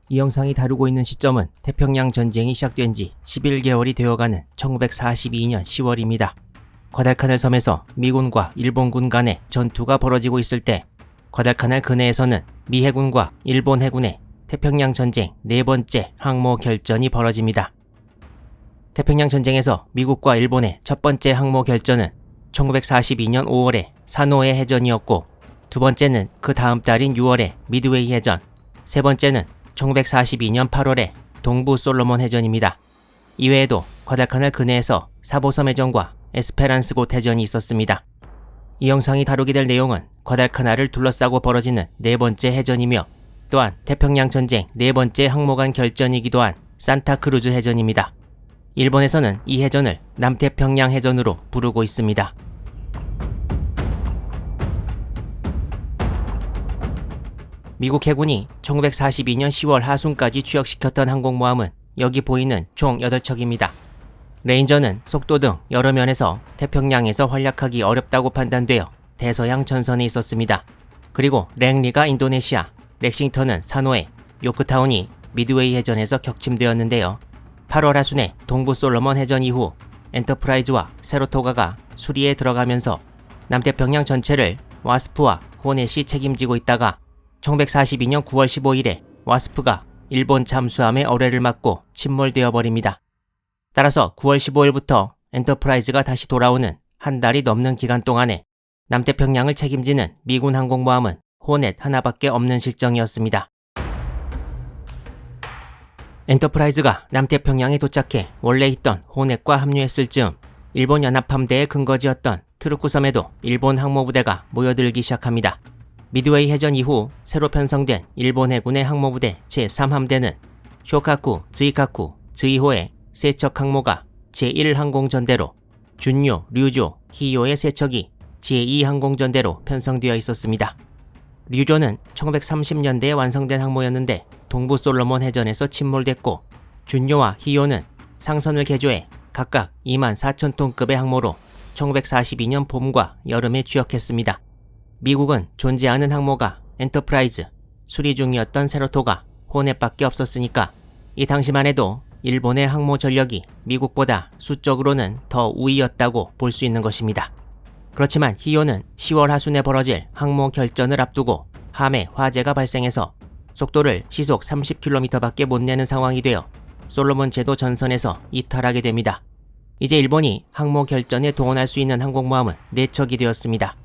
이 영상이 다루고 있는 시점은 태평양 전쟁이 시작된 지 11개월이 되어가는 1942년 10월입니다. 과달카날 섬에서 미군과 일본군 간의 전투가 벌어지고 있을 때 과달카날 근해에서는 미 해군과 일본 해군의 태평양 전쟁 네 번째 항모 결전이 벌어집니다. 태평양 전쟁에서 미국과 일본의 첫 번째 항모 결전은 1942년 5월에 사노해 해전이었고, 두 번째는 그 다음 달인 6월에 미드웨이 해전, 세 번째는 1942년 8월에 동부 솔로몬 해전입니다. 이외에도 과달카날 근해에서 사보섬 해전과 에스페란스 곶 해전이 있었습니다. 이 영상이 다루게 될 내용은 과달카날을 둘러싸고 벌어지는 네 번째 해전이며, 또한 태평양 전쟁 네 번째 항모간 결전이기도 한 산타크루즈 해전입니다. 일본에서는 이 해전을 남태평양 해전으로 부르고 있습니다. 미국 해군이 1942년 10월 하순까지 추격시켰던 항공모함은 여기 보이는 총 8척입니다. 레인저는 속도 등 여러 면에서 태평양에서 활약하기 어렵다고 판단되어 대서양 전선에 있었습니다. 그리고 랭리가 인도네시아, 렉싱턴은 사노해, 요크타운이 미드웨이 해전에서 격침되었는데요. 8월 하순에 동부 솔로몬 해전 이후 엔터프라이즈와 세로토가가 수리에 들어가면서 남태평양 전체를 와스프와 호넷이 책임지고 있다가 1942년 9월 15일에 와스프가 일본 잠수함의 어뢰를 맞고 침몰되어 버립니다. 따라서 9월 15일부터 엔터프라이즈가 다시 돌아오는 한 달이 넘는 기간 동안에 남태평양을 책임지는 미군 항공모함은 호넷 하나밖에 없는 실정이었습니다. 엔터프라이즈가 남태평양에 도착해 원래 있던 호넷과 합류했을 즈음 일본 연합함대의 근거지였던 트루쿠 섬에도 일본 항모부대가 모여들기 시작합니다. 미드웨이 해전 이후 새로 편성된 일본 해군의 항모부대 제3함대는 쇼카쿠, 즈이카쿠, 즈이호의 세 척 항모가 제1항공전대로, 준요, 류조, 히요의 세 척이 제2항공전대로 편성되어 있었습니다. 류조는 1930년대에 완성된 항모였는데 동부 솔로몬 해전에서 침몰됐고, 준요와 히요는 상선을 개조해 각각 24,000톤급의 항모로 1942년 봄과 여름에 주역했습니다. 미국은 존재하는 항모가 엔터프라이즈, 수리 중이었던 세로토가, 호넷밖에 없었으니까 이 당시만 해도 일본의 항모 전력이 미국보다 수적으로는 더 우위였다고 볼 수 있는 것입니다. 그렇지만 히요는 10월 하순에 벌어질 항모 결전을 앞두고 함에 화재가 발생해서 속도를 시속 30km밖에 못 내는 상황이 되어 솔로몬 제도 전선에서 이탈하게 됩니다. 이제 일본이 항모 결전에 동원할 수 있는 항공모함은 4척이 되었습니다.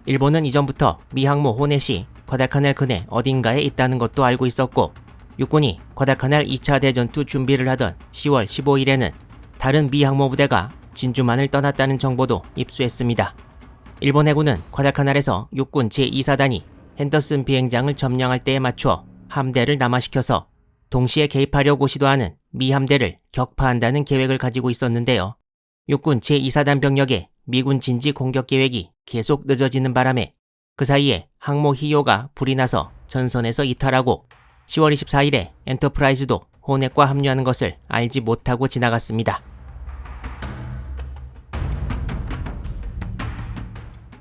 일본은 이전부터 미 항모 호넷이 과달카날 근해 어딘가에 있다는 것도 알고 있었고, 육군이 과달카날 2차 대전투 준비를 하던 10월 15일에는 다른 미 항모부대가 진주만을 떠났다는 정보도 입수했습니다. 일본 해군은 과달카날에서 육군 제2사단이 핸더슨 비행장을 점령할 때에 맞추어 함대를 남하시켜서 동시에 개입하려고 시도하는 미 함대를 격파한다는 계획을 가지고 있었는데요. 육군 제2사단 병력의 미군 진지 공격 계획이 계속 늦어지는 바람에 그 사이에 항모 히요가 불이 나서 전선에서 이탈하고 10월 24일에 엔터프라이즈도 호넷과 합류하는 것을 알지 못하고 지나갔습니다.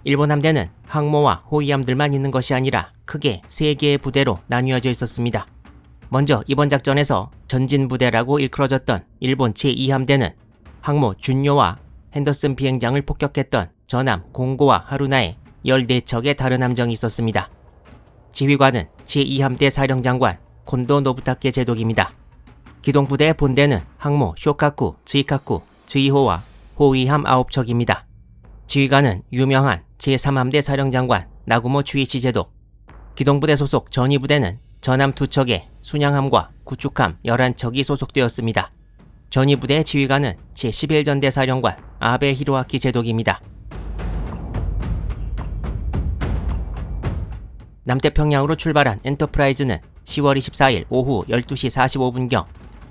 일본 함대는 항모와 호위함들만 있는 것이 아니라 크게 3개의 부대로 나뉘어져 있었습니다. 먼저 이번 작전에서 전진부대라고 일컬어졌던 일본 제2함대는 항모 준요와 핸더슨 비행장을 폭격했던 전함 공고와 하루나에 14척의 다른 함정이 있었습니다. 지휘관은 제2함대 사령장관 콘도 노부타케 제독입니다. 기동부대의 본대는 항모 쇼카쿠, 즈이카쿠, 즈이호와 호위함 9척입니다. 지휘관은 유명한 제3함대 사령장관 나구모 추이치 제독, 기동부대 소속 전위부대는 전함 2척에 순양함과 구축함 11척이 소속되었습니다. 전위부대의 지휘관은 제11전대 사령관 아베 히로아키 제독입니다. 남태평양으로 출발한 엔터프라이즈는 10월 24일 오후 12시 45분경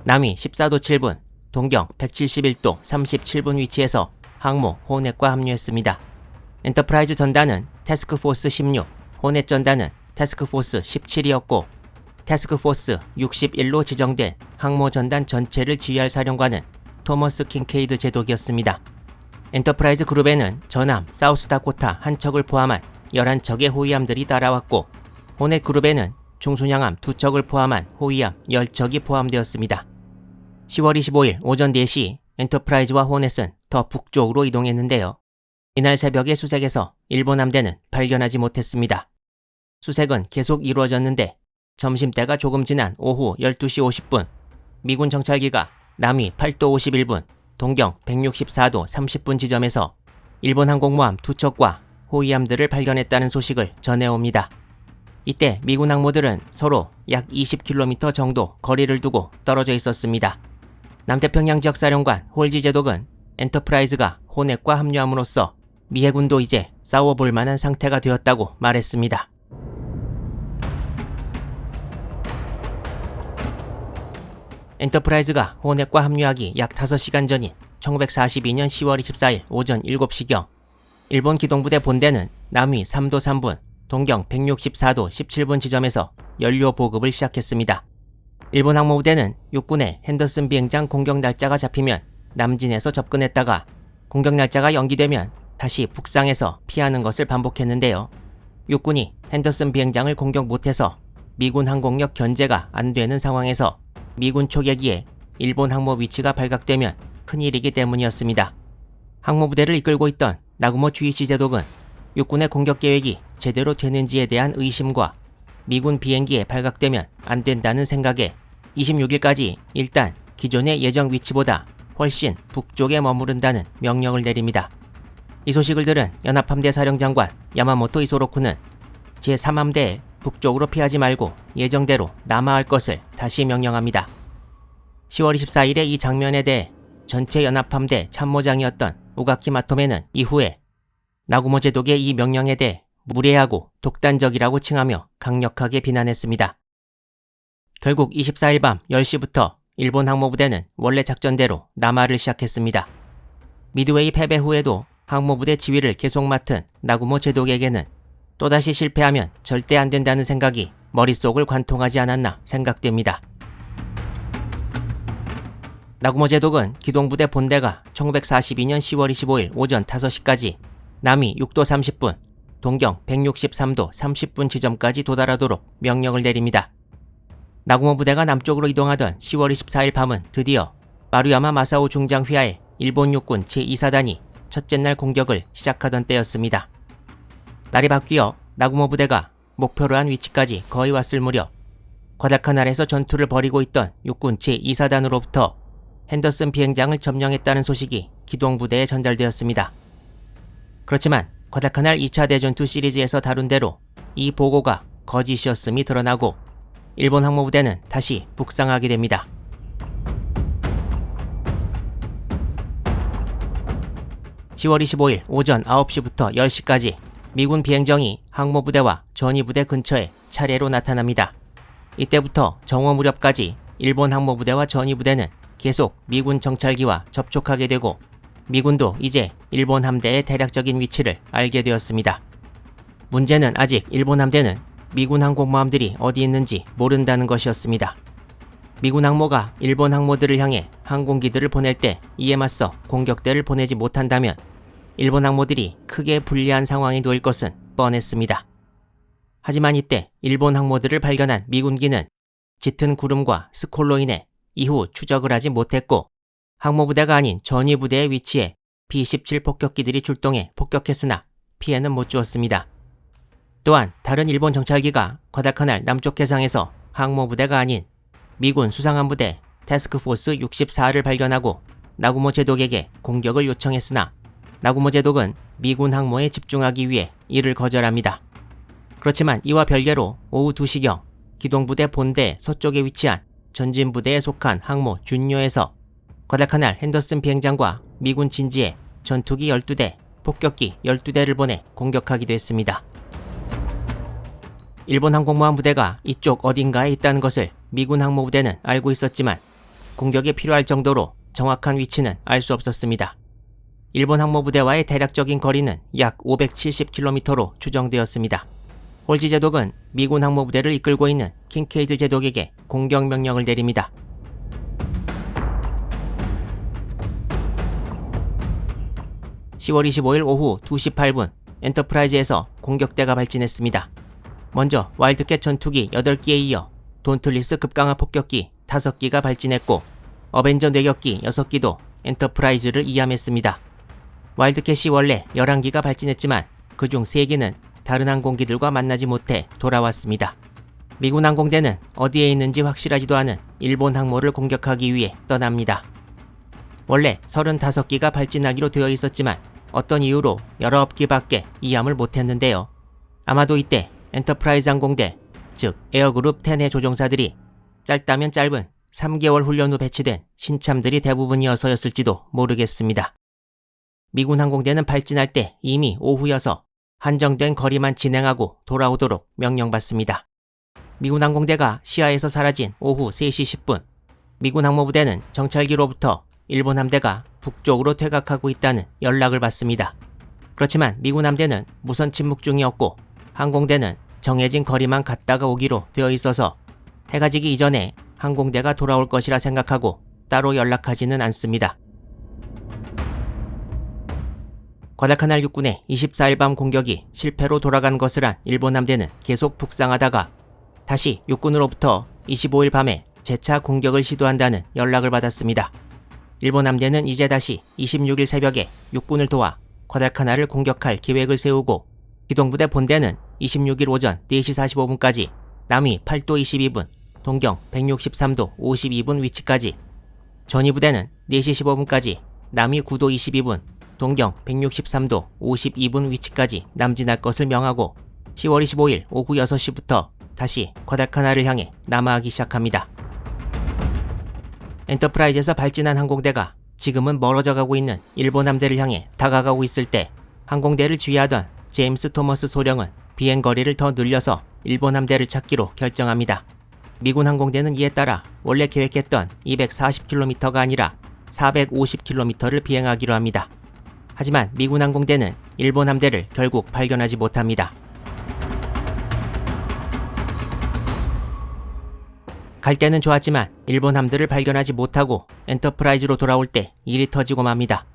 남위 14도 7분, 동경 171도 37분 위치에서 항모 호넷과 합류했습니다. 엔터프라이즈 전단은 태스크포스 16, 호넷 전단은 태스크포스 17이었고, 태스크포스 61로 지정된 항모 전단 전체를 지휘할 사령관은 토머스 킹케이드 제독이었습니다. 엔터프라이즈 그룹에는 전함 사우스다코타 한 척을 포함한 11척의 호위함들이 따라왔고 호넷 그룹에는 중순양함 2척을 포함한 호위함 10척이 포함되었습니다. 10월 25일 오전 4시 엔터프라이즈와 호넷은 더 북쪽으로 이동했는데요. 이날 새벽의 수색에서 일본 함대는 발견하지 못했습니다. 수색은 계속 이루어졌는데 점심때가 조금 지난 오후 12시 50분 미군 정찰기가 남위 8도 51분, 동경 164도 30분 지점에서 일본 항공모함 2척과 호위함들을 발견했다는 소식을 전해옵니다. 이때 미군 항모들은 서로 약 20km 정도 거리를 두고 떨어져 있었습니다. 남태평양 지역사령관 홀지 제독은 엔터프라이즈가 호넷과 합류함으로써 미 해군도 이제 싸워볼 만한 상태가 되었다고 말했습니다. 엔터프라이즈가 호넷과 합류하기 약 5시간 전인 1942년 10월 24일 오전 7시경 일본 기동부대 본대는 남위 3도 3분, 동경 164도 17분 지점에서 연료 보급을 시작했습니다. 일본 항모부대는 육군의 핸더슨 비행장 공격 날짜가 잡히면 남진에서 접근했다가 공격 날짜가 연기되면 다시 북상해서 피하는 것을 반복했는데요. 육군이 핸더슨 비행장을 공격 못해서 미군 항공력 견제가 안 되는 상황에서 미군 초계기에 일본 항모 위치가 발각되면 큰일이기 때문이었습니다. 항모부대를 이끌고 있던 나구모 주이치 제독은 육군의 공격 계획이 제대로 되는지에 대한 의심과 미군 비행기에 발각되면 안 된다는 생각에 26일까지 일단 기존의 예정 위치보다 훨씬 북쪽에 머무른다는 명령을 내립니다. 이 소식을 들은 연합함대 사령장관 야마모토 이소로쿠는 제3함대에 북쪽으로 피하지 말고 예정대로 남하할 것을 다시 명령합니다. 10월 24일에 이 장면에 대해 전체 연합함대 참모장이었던 우가키 마토메는 이후에 나구모 제독의 이 명령에 대해 무례하고 독단적이라고 칭하며 강력하게 비난했습니다. 결국 24일 밤 10시부터 일본 항모부대는 원래 작전대로 남하를 시작했습니다. 미드웨이 패배 후에도 항모부대 지휘를 계속 맡은 나구모 제독에게는 또다시 실패하면 절대 안 된다는 생각이 머릿속을 관통하지 않았나 생각됩니다. 나구모 제독은 기동부대 본대가 1942년 10월 25일 오전 5시까지 남위 6도 30분, 동경 163도 30분 지점까지 도달하도록 명령을 내립니다. 나구모 부대가 남쪽으로 이동하던 10월 24일 밤은 드디어 마루야마 마사오 중장 휘하에 일본 육군 제2사단이 첫째 날 공격을 시작하던 때였습니다. 날이 바뀌어 나구모 부대가 목표로 한 위치까지 거의 왔을 무렵 과달카날에서 전투를 벌이고 있던 육군 제2사단으로부터 핸더슨 비행장을 점령했다는 소식이 기동부대에 전달되었습니다. 그렇지만 과달카날 2차 대전투 시리즈에서 다룬 대로 이 보고가 거짓이었음이 드러나고 일본 항모부대는 다시 북상하게 됩니다. (10월 25일) 오전 9시부터 10시까지 미군 비행정이 항모부대와 전위부대 근처에 차례로 나타납니다. 이때부터 정오 무렵까지 일본 항모부대와 전위부대는 계속 미군 정찰기와 접촉하게 되고 미군도 이제 일본 함대의 대략적인 위치를 알게 되었습니다. 문제는 아직 일본 함대는 미군 항공모함들이 어디 있는지 모른다는 것이었습니다. 미군 항모가 일본 항모들을 향해 항공기들을 보낼 때 이에 맞서 공격대를 보내지 못한다면 일본 항모들이 크게 불리한 상황에 놓일 것은 뻔했습니다. 하지만 이때 일본 항모들을 발견한 미군기는 짙은 구름과 스콜로 인해 이후 추적을 하지 못했고 항모부대가 아닌 전위부대의 위치에 B-17 폭격기들이 출동해 폭격했으나 피해는 못 주었습니다. 또한 다른 일본 정찰기가 과달카날 남쪽 해상에서 항모부대가 아닌 미군 수상함부대 태스크포스 64를 발견하고 나구모 제독에게 공격을 요청했으나 나구모 제독은 미군 항모에 집중하기 위해 이를 거절합니다. 그렇지만 이와 별개로 오후 2시경 기동부대 본대 서쪽에 위치한 전진부대에 속한 항모 준요에서 과달카날 핸더슨 비행장과 미군 진지에 전투기 12대, 폭격기 12대를 보내 공격하기도 했습니다. 일본 항공모함 부대가 이쪽 어딘가에 있다는 것을 미군 항모부대는 알고 있었지만 공격에 필요할 정도로 정확한 위치는 알 수 없었습니다. 일본 항모부대와의 대략적인 거리는 약 570km로 추정되었습니다. 홀지 제독은 미군 항모부대를 이끌고 있는 킹케이드 제독에게 공격 명령을 내립니다. (10월 25일) 오후 2시 8분 엔터프라이즈에서 공격대가 발진했습니다. 먼저 와일드캣 전투기 8기에 이어 돈틀리스 급강화 폭격기 5기가 발진했고 어벤져 뇌격기 6기도 엔터프라이즈를 이함했습니다. 와일드캣이 원래 11기가 발진했지만 그중 3기는 다른 항공기들과 만나지 못해 돌아왔습니다. 미군 항공대는 어디에 있는지 확실하지도 않은 일본 항모를 공격하기 위해 떠납니다. 원래 35기가 발진하기로 되어 있었지만 어떤 이유로 19기밖에 이함을 못했는데요. 아마도 이때 엔터프라이즈 항공대, 즉 에어그룹 10의 조종사들이 짧다면 짧은 3개월 훈련 후 배치된 신참들이 대부분이어서였을지도 모르겠습니다. 미군 항공대는 발진할 때 이미 오후여서 한정된 거리만 진행하고 돌아오도록 명령받습니다. 미군 항공대가 시야에서 사라진 오후 3시 10분, 미군 항모부대는 정찰기로부터 일본 함대가 북쪽으로 퇴각하고 있다는 연락을 받습니다. 그렇지만 미군 함대는 무선 침묵 중이었고 항공대는 정해진 거리만 갔다가 오기로 되어 있어서 해가 지기 이전에 항공대가 돌아올 것이라 생각하고 따로 연락하지는 않습니다. 과달카날 육군의 24일 밤 공격이 실패로 돌아간 것을 안 일본 함대는 계속 북상하다가 다시 육군으로부터 25일 밤에 재차 공격을 시도한다는 연락을 받았습니다. 일본 함대는 이제 다시 26일 새벽에 육군을 도와 과달카날을 공격할 계획을 세우고 기동부대 본대는 26일 오전 4시 45분까지 남위 8도 22분, 동경 163도 52분 위치까지, 전위부대는 4시 15분까지 남위 9도 22분, 동경 163도 52분 위치까지 남진할 것을 명하고 10월 25일 오후 6시부터 다시 과달카날을 향해 남하하기 시작합니다. 엔터프라이즈에서 발진한 항공대가 지금은 멀어져 가고 있는 일본 함대를 향해 다가가고 있을 때 항공대를 지휘하던 제임스 토머스 소령은 비행거리를 더 늘려서 일본 함대를 찾기로 결정합니다. 미군 항공대는 이에 따라 원래 계획했던 240km가 아니라 450km를 비행하기로 합니다. 하지만 미군 항공대는 일본 함대를 결국 발견하지 못합니다. 갈 때는 좋았지만 일본 함대를 발견하지 못하고 엔터프라이즈로 돌아올 때 일이 터지고 맙니다.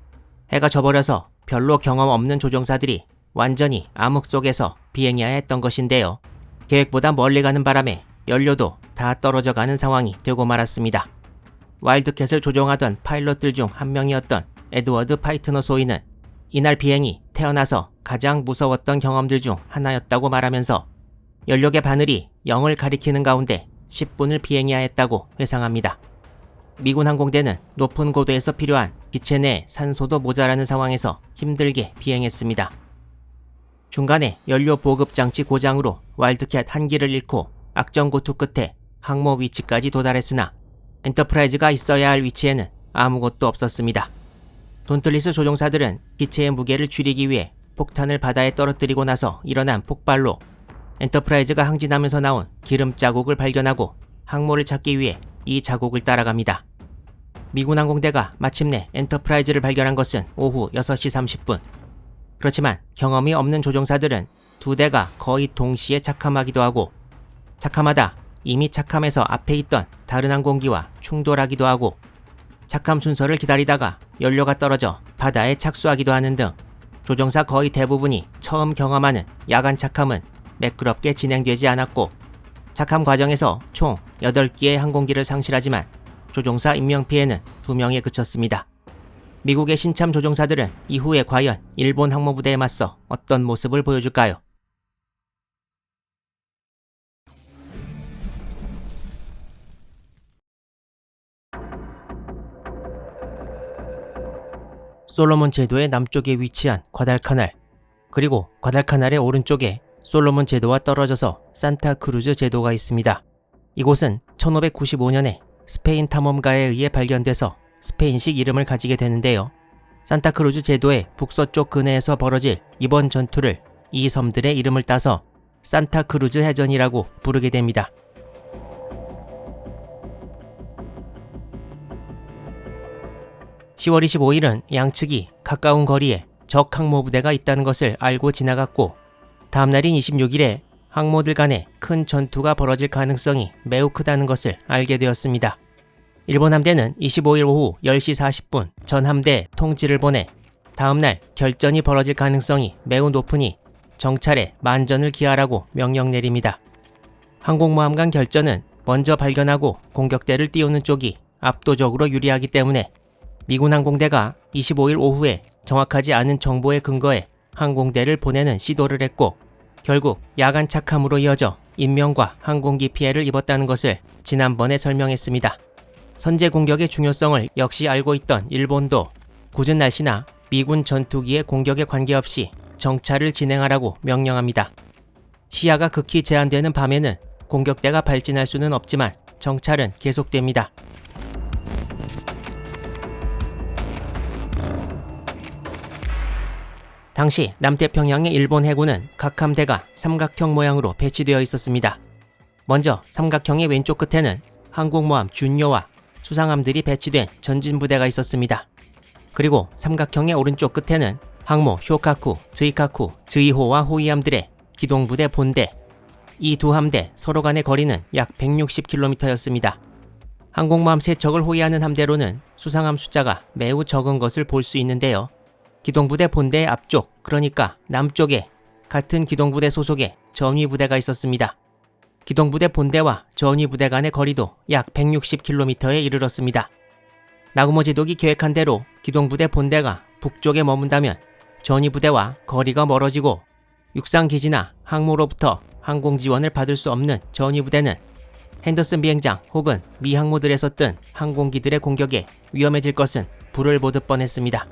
해가 져버려서 별로 경험 없는 조종사들이 완전히 암흑 속에서 비행해야 했던 것인데요. 계획보다 멀리 가는 바람에 연료도 다 떨어져 가는 상황이 되고 말았습니다. 와일드캣을 조종하던 파일럿들 중 한 명이었던 에드워드 파이트너 소위는 이날 비행이 태어나서 가장 무서웠던 경험들 중 하나였다고 말하면서 연료계 바늘이 0을 가리키는 가운데 10분을 비행해야 했다고 회상합니다. 미군 항공대는 높은 고도에서 필요한 기체 내 산소도 모자라는 상황에서 힘들게 비행했습니다. 중간에 연료 보급 장치 고장으로 와일드캣 한 기를 잃고 악전고투 끝에 항모 위치까지 도달했으나 엔터프라이즈가 있어야 할 위치에는 아무것도 없었습니다. 돈틀리스 조종사들은 기체의 무게를 줄이기 위해 폭탄을 바다에 떨어뜨리고 나서 일어난 폭발로 엔터프라이즈가 항진하면서 나온 기름 자국을 발견하고 항모를 찾기 위해 이 자국을 따라갑니다. 미군 항공대가 마침내 엔터프라이즈를 발견한 것은 오후 6시 30분. 그렇지만 경험이 없는 조종사들은 두 대가 거의 동시에 착함하기도 하고 착함하다 이미 착함해서 앞에 있던 다른 항공기와 충돌하기도 하고 착함 순서를 기다리다가 연료가 떨어져 바다에 착수하기도 하는 등 조종사 거의 대부분이 처음 경험하는 야간 착함은 매끄럽게 진행되지 않았고 착함 과정에서 총 8기의 항공기를 상실하지만 조종사 인명피해는 2명에 그쳤습니다. 미국의 신참 조종사들은 이후에 과연 일본 항모부대에 맞서 어떤 모습을 보여줄까요? 솔로몬 제도의 남쪽에 위치한 과달카날, 그리고 과달카날의 오른쪽에 솔로몬 제도와 떨어져서 산타크루즈 제도가 있습니다. 이곳은 1595년에 스페인 탐험가에 의해 발견돼서 스페인식 이름을 가지게 되는데요. 산타크루즈 제도의 북서쪽 근해에서 벌어질 이번 전투를 이 섬들의 이름을 따서 산타크루즈 해전이라고 부르게 됩니다. (10월 25일은) 양측이 가까운 거리에 적 항모부대가 있다는 것을 알고 지나갔고 다음날인 26일에 항모들 간에 큰 전투가 벌어질 가능성이 매우 크다는 것을 알게 되었습니다. 일본 함대는 25일 오후 10시 40분 전 함대에 통지를 보내 다음날 결전이 벌어질 가능성이 매우 높으니 정찰에 만전을 기하라고 명령 내립니다. 항공모함 간 결전은 먼저 발견하고 공격대를 띄우는 쪽이 압도적으로 유리하기 때문에 미군 항공대가 25일 오후에 정확하지 않은 정보에 근거해 항공대를 보내는 시도를 했고 결국 야간 착함으로 이어져 인명과 항공기 피해를 입었다는 것을 지난번에 설명했습니다. 선제 공격의 중요성을 역시 알고 있던 일본도 굳은 날씨나 미군 전투기의 공격에 관계없이 정찰을 진행하라고 명령합니다. 시야가 극히 제한되는 밤에는 공격대가 발진할 수는 없지만 정찰은 계속됩니다. 당시 남태평양의 일본 해군은 각 함대가 삼각형 모양으로 배치되어 있었습니다. 먼저 삼각형의 왼쪽 끝에는 항공모함 준요와 수상함들이 배치된 전진부대가 있었습니다. 그리고 삼각형의 오른쪽 끝에는 항모 쇼카쿠, 즈이카쿠, 즈이호와 호위함들의 기동부대 본대, 이 두 함대 서로 간의 거리는 약 160km였습니다. 항공모함 3척을 호위하는 함대로는 수상함 숫자가 매우 적은 것을 볼 수 있는데요. 기동부대 본대의 앞쪽, 그러니까 남쪽에 같은 기동부대 소속의 전위부대가 있었습니다. 기동부대 본대와 전위부대 간의 거리도 약 160km에 이르렀습니다. 나구모 제독이 계획한 대로 기동부대 본대가 북쪽에 머문다면 전위부대와 거리가 멀어지고 육상기지나 항모로부터 항공지원을 받을 수 없는 전위부대는 핸더슨 비행장 혹은 미 항모들에서 뜬 항공기들의 공격에 위험해질 것은 불을 보듯 뻔했습니다.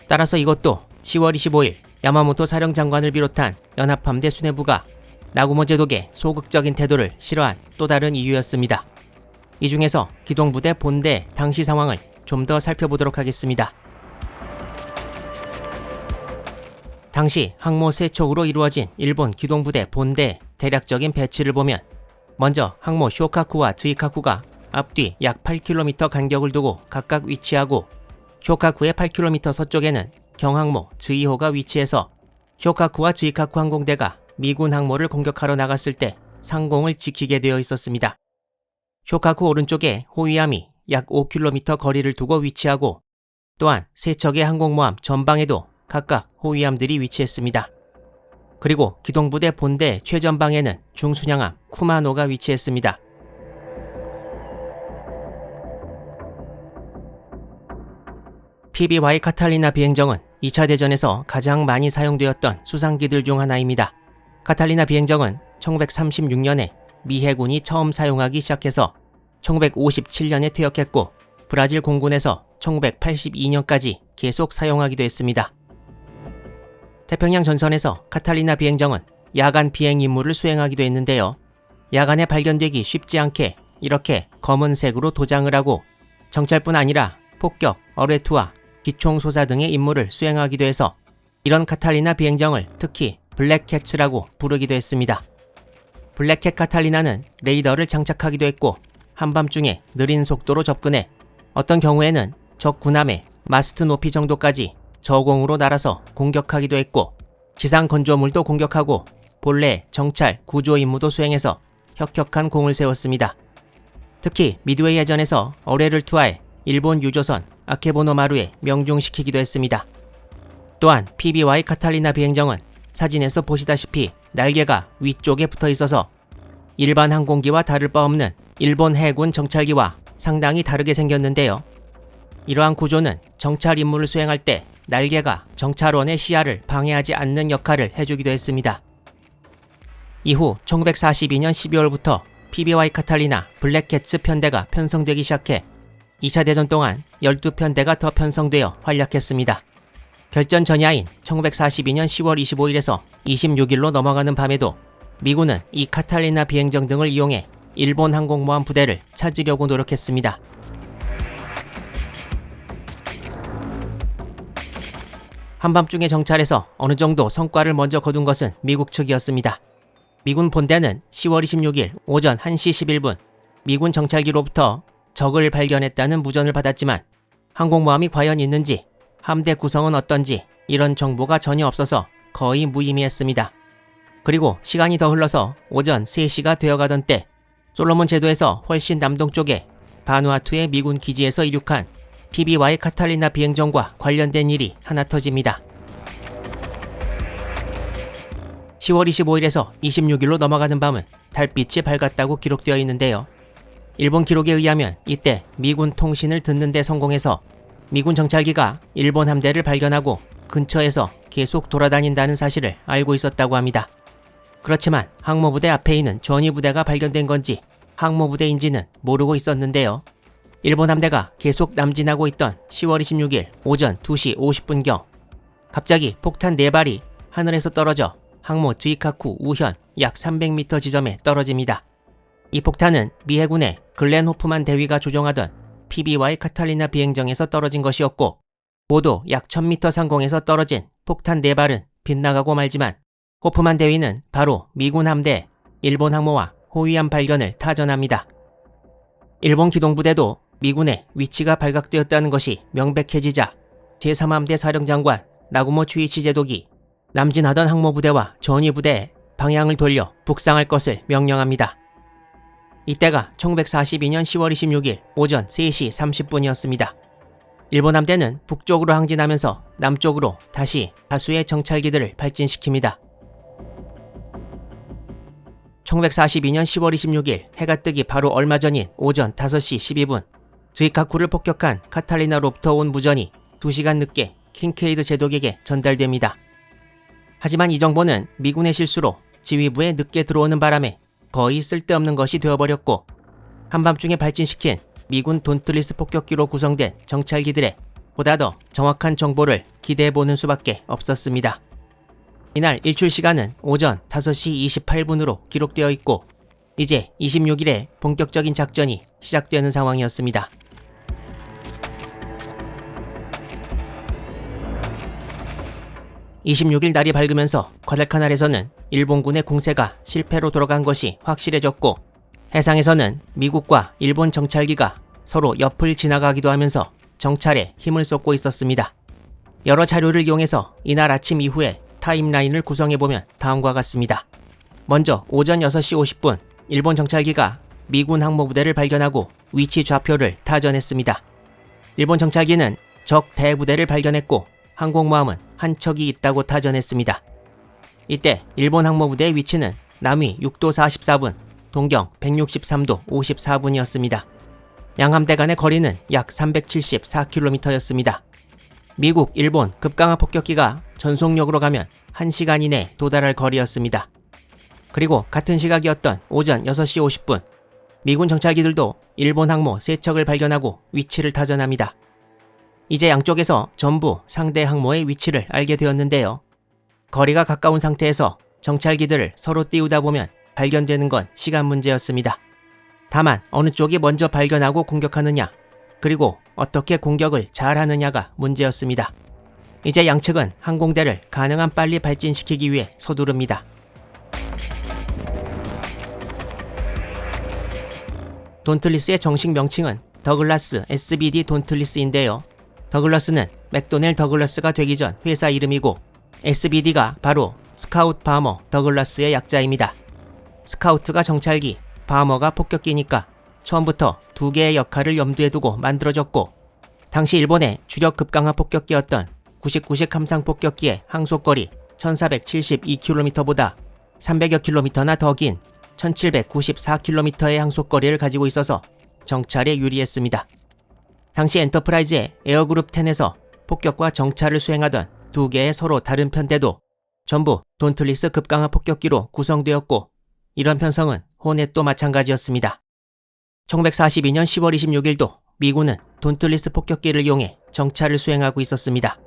따라서 이것도 10월 25일 야마모토 사령장관을 비롯한 연합함대 수뇌부가 나구모 제독의 소극적인 태도를 싫어한 또 다른 이유였습니다. 이 중에서 기동부대 본대 당시 상황을 좀 더 살펴보도록 하겠습니다. 당시 항모 3척으로 이루어진 일본 기동부대 본대의 대략적인 배치를 보면 먼저 항모 쇼카쿠와 즈이카쿠가 앞뒤 약 8km 간격을 두고 각각 위치하고 쇼카쿠의 8km 서쪽에는 경항모 즈이호가 위치해서 쇼카쿠와 즈이카쿠 항공대가 미군 항모를 공격하러 나갔을 때 상공을 지키게 되어 있었습니다. 쇼카쿠 오른쪽에 호위함이 약 5km 거리를 두고 위치하고 또한 3척의 항공모함 전방에도 각각 호위함들이 위치했습니다. 그리고 기동부대 본대 최전방에는 중순양함 쿠마노가 위치했습니다. PBY 카탈리나 비행정은 2차 대전에서 가장 많이 사용되었던 수상기들 중 하나입니다. 카탈리나 비행정은 1936년에 미 해군이 처음 사용하기 시작해서 1957년에 퇴역했고 브라질 공군에서 1982년까지 계속 사용하기도 했습니다. 태평양 전선에서 카탈리나 비행정은 야간 비행 임무를 수행하기도 했는데요. 야간에 발견되기 쉽지 않게 이렇게 검은색으로 도장을 하고 정찰뿐 아니라 폭격, 어뢰투하, 기총 소사 등의 임무를 수행하기도 해서 이런 카탈리나 비행정을 특히 블랙캣츠라고 부르기도 했습니다. 블랙캣 카탈리나는 레이더를 장착하기도 했고 한밤중에 느린 속도로 접근해 어떤 경우에는 적 군함의 마스트 높이 정도까지 저공으로 날아서 공격하기도 했고 지상 건조물도 공격하고 본래 정찰, 구조 임무도 수행해서 혁혁한 공을 세웠습니다. 특히 미드웨이 해전에서 어뢰를 투하해 일본 유조선 아케보노마루에 명중시키기도 했습니다. 또한 PBY 카탈리나 비행정은 사진에서 보시다시피 날개가 위쪽에 붙어 있어서 일반 항공기와 다를 바 없는 일본 해군 정찰기와 상당히 다르게 생겼는데요. 이러한 구조는 정찰 임무를 수행할 때 날개가 정찰원의 시야를 방해하지 않는 역할을 해주기도 했습니다. 이후 1942년 12월부터 PBY 카탈리나 블랙캣츠 편대가 편성되기 시작해 2차 대전 동안 12편대가 더 편성되어 활약했습니다. 결전 전야인 1942년 10월 25일에서 26일로 넘어가는 밤에도 미군은 이 카탈리나 비행정 등을 이용해 일본 항공모함 부대를 찾으려고 노력했습니다. 한밤중에 정찰에서 어느 정도 성과를 먼저 거둔 것은 미국 측이었습니다. 미군 본대는 10월 26일 오전 1시 11분 미군 정찰기로부터 적을 발견했다는 무전을 받았지만 항공모함이 과연 있는지, 함대 구성은 어떤지 이런 정보가 전혀 없어서 거의 무의미했습니다. 그리고 시간이 더 흘러서 오전 3시가 되어가던 때 솔로몬 제도에서 훨씬 남동쪽에 바누아투의 미군 기지에서 이륙한 PBY 카탈리나 비행정과 관련된 일이 하나 터집니다. 10월 25일에서 26일로 넘어가는 밤은 달빛이 밝았다고 기록되어 있는데요. 일본 기록에 의하면 이때 미군 통신을 듣는 데 성공해서 미군 정찰기가 일본 함대를 발견하고 근처에서 계속 돌아다닌다는 사실을 알고 있었다고 합니다. 그렇지만 항모부대 앞에 있는 전위부대가 발견된 건지 항모부대인지는 모르고 있었는데요. 일본 함대가 계속 남진하고 있던 10월 26일 오전 2시 50분경 갑자기 폭탄 4발이 하늘에서 떨어져 항모 즈이카쿠 우현 약 300m 지점에 떨어집니다. 이 폭탄은 미 해군의 글렌 호프만 대위가 조종하던 PBY 카탈리나 비행정에서 떨어진 것이었고 고도 약 1000m 상공에서 떨어진 폭탄 4발은 빗나가고 말지만 호프만 대위는 바로 미군 함대 일본 항모와 호위함 발견을 타전합니다. 일본 기동부대도 미군의 위치가 발각되었다는 것이 명백해지자 제3함대 사령장관 나구모 추이치 제독이 남진하던 항모부대와 전위부대에 방향을 돌려 북상할 것을 명령합니다. 이때가 1942년 10월 26일 오전 3시 30분이었습니다. 일본 함대는 북쪽으로 항진하면서 남쪽으로 다시 다수의 정찰기들을 발진시킵니다. 1942년 10월 26일 해가 뜨기 바로 얼마 전인 오전 5시 12분 즈이카쿠를 폭격한 카탈리나로부터 온 무전이 2시간 늦게 킹케이드 제독에게 전달됩니다. 하지만 이 정보는 미군의 실수로 지휘부에 늦게 들어오는 바람에 거의 쓸데없는 것이 되어버렸고 한밤중에 발진시킨 미군 돈틀리스 폭격기로 구성된 정찰기들의 보다 더 정확한 정보를 기대해보는 수밖에 없었습니다. 이날 일출 시간은 오전 5시 28분으로 기록되어 있고 이제 26일에 본격적인 작전이 시작되는 상황이었습니다. (26일) 날이 밝으면서 과달카날에서는 일본군의 공세가 실패로 돌아간 것이 확실해졌고 해상에서는 미국과 일본 정찰기가 서로 옆을 지나가기도 하면서 정찰에 힘을 쏟고 있었습니다. 여러 자료를 이용해서 이날 아침 이후에 타임라인을 구성해보면 다음과 같습니다. 먼저 오전 6시 50분 일본 정찰기가 미군 항모부대를 발견하고 위치 좌표를 타전했습니다. 일본 정찰기는 적 대부대를 발견했고 항공모함은 한 척이 있다고 타전했습니다. 이때 일본 항모부대의 위치는 남위 6도 44분, 동경 163도 54분이었습니다. 양함대 간의 거리는 약 374km였습니다. 미국, 일본 급강하 폭격기가 전속력으로 가면 1시간 이내에 도달할 거리였습니다. 그리고 같은 시각이었던 오전 6시 50분 미군 정찰기들도 일본 항모 3척을 발견하고 위치를 타전합니다. 이제 양쪽에서 전부 상대 항모의 위치를 알게 되었는데요. 거리가 가까운 상태에서 정찰기들을 서로 띄우다 보면 발견되는 건 시간 문제였습니다. 다만 어느 쪽이 먼저 발견하고 공격하느냐, 그리고 어떻게 공격을 잘 하느냐가 문제였습니다. 이제 양측은 항공대를 가능한 빨리 발진시키기 위해 서두릅니다. 돈틀리스의 정식 명칭은 더글라스 SBD 돈틀리스인데요. 더글라스는 맥도넬 더글라스가 되기 전 회사 이름이고 SBD가 바로 스카우트 바머 더글라스의 약자입니다. 스카우트가 정찰기, 바머가 폭격기니까 처음부터 두 개의 역할을 염두에 두고 만들어졌고 당시 일본의 주력 급강하 폭격기였던 99식 함상 폭격기의 항속거리 1472km보다 300여 킬로미터나 더 긴 1794km의 항속거리를 가지고 있어서 정찰에 유리했습니다. 당시 엔터프라이즈의 에어그룹 10에서 폭격과 정찰을 수행하던 두 개의 서로 다른 편대도 전부 돈틀리스 급강하 폭격기로 구성되었고 이런 편성은 호넷도 마찬가지였습니다. 1942년 10월 26일도 미군은 돈틀리스 폭격기를 이용해 정찰을 수행하고 있었습니다.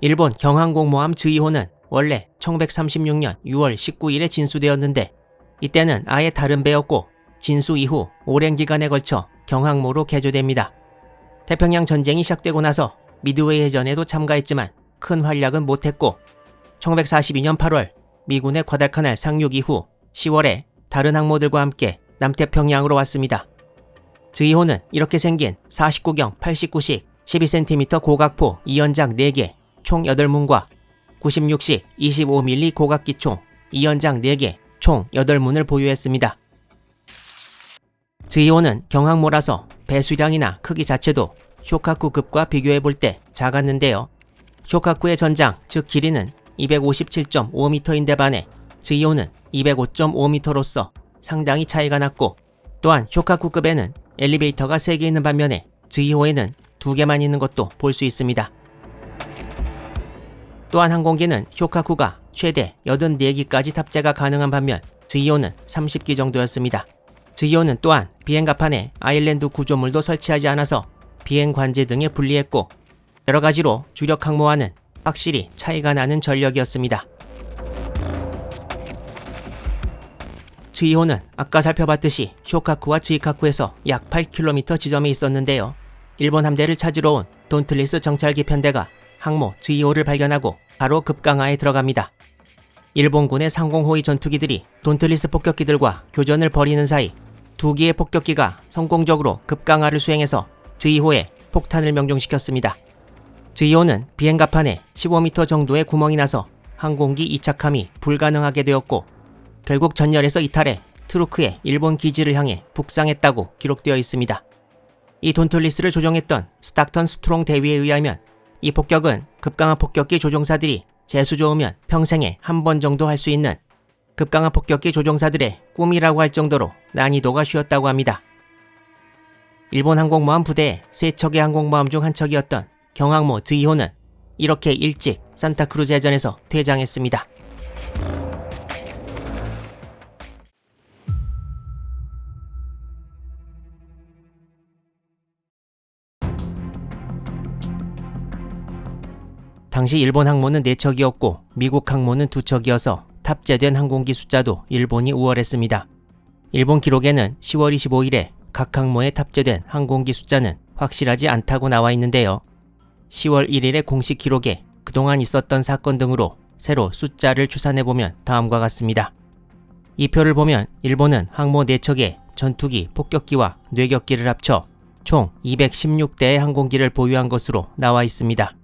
일본 경항공모함 즈이호는 원래 1936년 6월 19일에 진수되었는데 이때는 아예 다른 배였고 진수 이후 오랜 기간에 걸쳐 경항모로 개조됩니다. 태평양 전쟁이 시작되고 나서 미드웨이 해전에도 참가했지만 큰 활약은 못했고 1942년 8월 미군의 과달카날 상륙 이후 10월에 다른 항모들과 함께 남태평양으로 왔습니다. 즈이호는 이렇게 생긴 49경 89식 12cm 고각포 2연장 4개 총 8문과 96식 25mm 고각기총 2연장 4개 총 8문을 보유했습니다. 즈이호는 경항모라서 배수량이나 크기 자체도 쇼카쿠급과 비교해볼 때 작았는데요. 쇼카쿠의 전장, 즉 길이는 257.5m인데 반해 즈이호는 205.5m로서 상당히 차이가 났고, 또한 쇼카쿠급에는 엘리베이터가 3개 있는 반면에 즈이호에는 2개만 있는 것도 볼 수 있습니다. 또한 항공기는 쇼카쿠가 최대 84기까지 탑재가 가능한 반면 즈이호는 30기 정도였습니다. 즈이호는 또한 비행갑판에 아일랜드 구조물도 설치하지 않아서 비행 관제 등에 불리했고, 여러가지로 주력 항모와는 확실히 차이가 나는 전력이었습니다. 즈이호는 아까 살펴봤듯이 쇼카쿠와 즈이카쿠에서 약 8km 지점에 있었는데요. 일본 함대를 찾으러 온 돈틀리스 정찰기 편대가 항모 즈이호를 발견하고 바로 급강하에 들어갑니다. 일본군의 상공호위 전투기들이 돈틀리스 폭격기들과 교전을 벌이는 사이 2기의 폭격기가 성공적으로 급강하를 수행해서 즈이호에 폭탄을 명중시켰습니다. 즈이호는 비행갑판에 15m 정도의 구멍이 나서 항공기 이착함이 불가능하게 되었고, 결국 전열에서 이탈해 트루크의 일본 기지를 향해 북상했다고 기록되어 있습니다. 이 돈틀리스를 조종했던 스탁턴 스트롱 대위에 의하면 이 폭격은 급강하 폭격기 조종사들이 재수 좋으면 평생에 한 번 정도 할 수 있는 급강하 폭격기 조종사들의 꿈이라고 할 정도로 난이도가 쉬웠다고 합니다. 일본 항공모함 부대의 3척의 항공모함 중 한 척이었던 경항모 즈이호는 이렇게 일찍 산타크루즈 해전에서 퇴장했습니다. 당시 일본 항모는 4척이었고 미국 항모는 2척이어서 탑재된 항공기 숫자도 일본이 우월했습니다. 일본 기록에는 10월 25일에 각 항모에 탑재된 항공기 숫자는 확실하지 않다고 나와 있는데요. 10월 1일의 공식 기록에 그동안 있었던 사건 등으로 새로 숫자를 추산해보면 다음과 같습니다. 이 표를 보면 일본은 항모 4척에 전투기, 폭격기와 뇌격기를 합쳐 총 216대의 항공기를 보유한 것으로 나와 있습니다.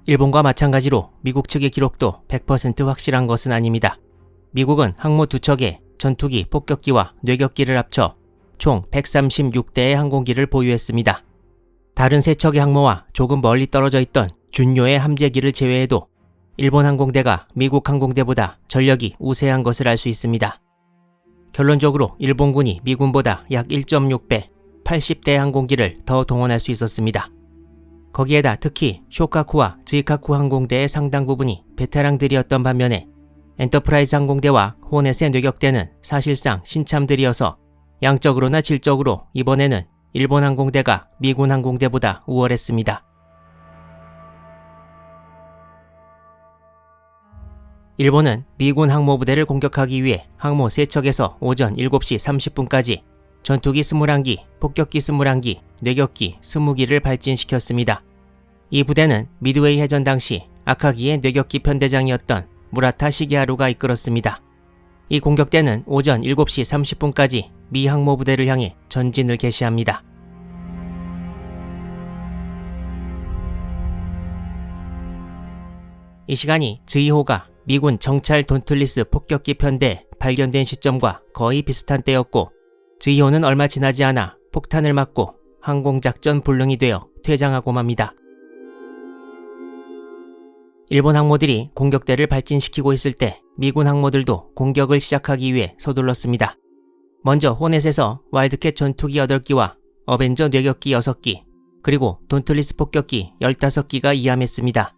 일본과 마찬가지로 미국 측의 기록도 100% 확실한 것은 아닙니다. 미국은 항모 2척에 전투기, 폭격기와 뇌격기를 합쳐 총 136대의 항공기를 보유했습니다. 다른 3척의 항모와 조금 멀리 떨어져 있던 준요의 함재기를 제외해도 일본 항공대가 미국 항공대보다 전력이 우세한 것을 알 수 있습니다. 결론적으로 일본군이 미군보다 약 1.6배, 80대의 항공기를 더 동원할 수 있었습니다. 거기에다 특히 쇼카쿠와 즈이카쿠 항공대의 상당 부분이 베테랑들이었던 반면에 엔터프라이즈 항공대와 호넷의 뇌격대는 사실상 신참들이어서 양적으로나 질적으로 이번에는 일본 항공대가 미군 항공대보다 우월했습니다. 일본은 미군 항모부대를 공격하기 위해 항모 3척에서 오전 7시 30분까지 전투기 21기, 폭격기 21기, 뇌격기 20기를 발진시켰습니다. 이 부대는 미드웨이 해전 당시 아카기의 뇌격기 편대장이었던 무라타 시게하루가 이끌었습니다. 이 공격대는 오전 7시 30분까지 미 항모부대를 향해 전진을 개시합니다. 이 시간이 즈이호가 미군 정찰 돈틀리스 폭격기 편대에 발견된 시점과 거의 비슷한 때였고, 즈이호는 얼마 지나지 않아 폭탄을 맞고 항공작전 불능이 되어 퇴장하고 맙니다. 일본 항모들이 공격대를 발진시키고 있을 때 미군 항모들도 공격을 시작하기 위해 서둘렀습니다. 먼저 호넷에서 와일드캣 전투기 8기와 어벤져 뇌격기 6기, 그리고 돈틀리스 폭격기 15기가 이함했습니다.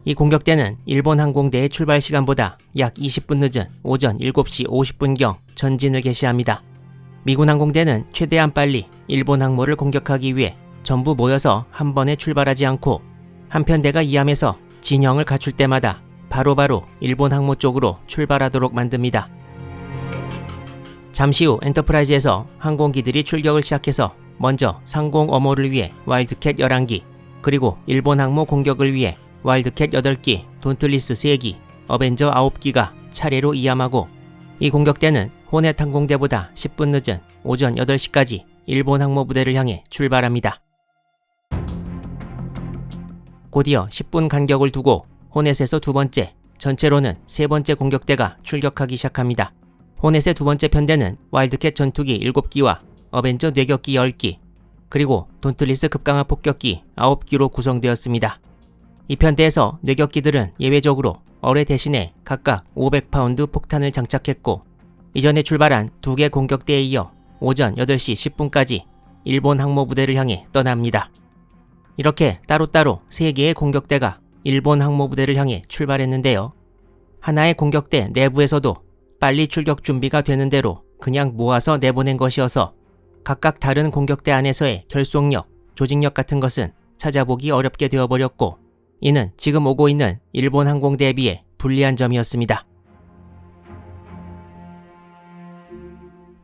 이 공격대는 일본 항공대의 출발 시간보다 약 20분 늦은 오전 7시 50분경 전진을 개시합니다. 미군 항공대는 최대한 빨리 일본 항모를 공격하기 위해 전부 모여서 한 번에 출발하지 않고 한 편대가 이함에서 진영을 갖출 때마다 바로바로 일본 항모 쪽으로 출발하도록 만듭니다. 잠시 후 엔터프라이즈에서 항공기들이 출격을 시작해서 먼저 상공 엄호를 위해 와일드캣 11기, 그리고 일본 항모 공격을 위해 와일드캣 8기, 돈틀리스 3기, 어벤져 9기가 차례로 이함하고, 이 공격대는 호넷 항공대보다 10분 늦은 오전 8시까지 일본 항모부대를 향해 출발합니다. 곧이어 10분 간격을 두고 호넷에서 두 번째, 전체로는 세 번째 공격대가 출격하기 시작합니다. 호넷의 두 번째 편대는 와일드캣 전투기 7기와 어벤져 뇌격기 10기, 그리고 돈틀리스 급강화 폭격기 9기로 구성되었습니다. 이 편대에서 뇌격기들은 예외적으로 어뢰 대신에 각각 500파운드 폭탄을 장착했고, 이전에 출발한 2개 공격대에 이어 오전 8시 10분까지 일본 항모부대를 향해 떠납니다. 이렇게 따로따로 3개의 공격대가 일본 항모부대를 향해 출발했는데요. 하나의 공격대 내부에서도 빨리 출격 준비가 되는 대로 그냥 모아서 내보낸 것이어서 각각 다른 공격대 안에서의 결속력, 조직력 같은 것은 찾아보기 어렵게 되어버렸고, 이는 지금 오고 있는 일본 항공대에 비해 불리한 점이었습니다.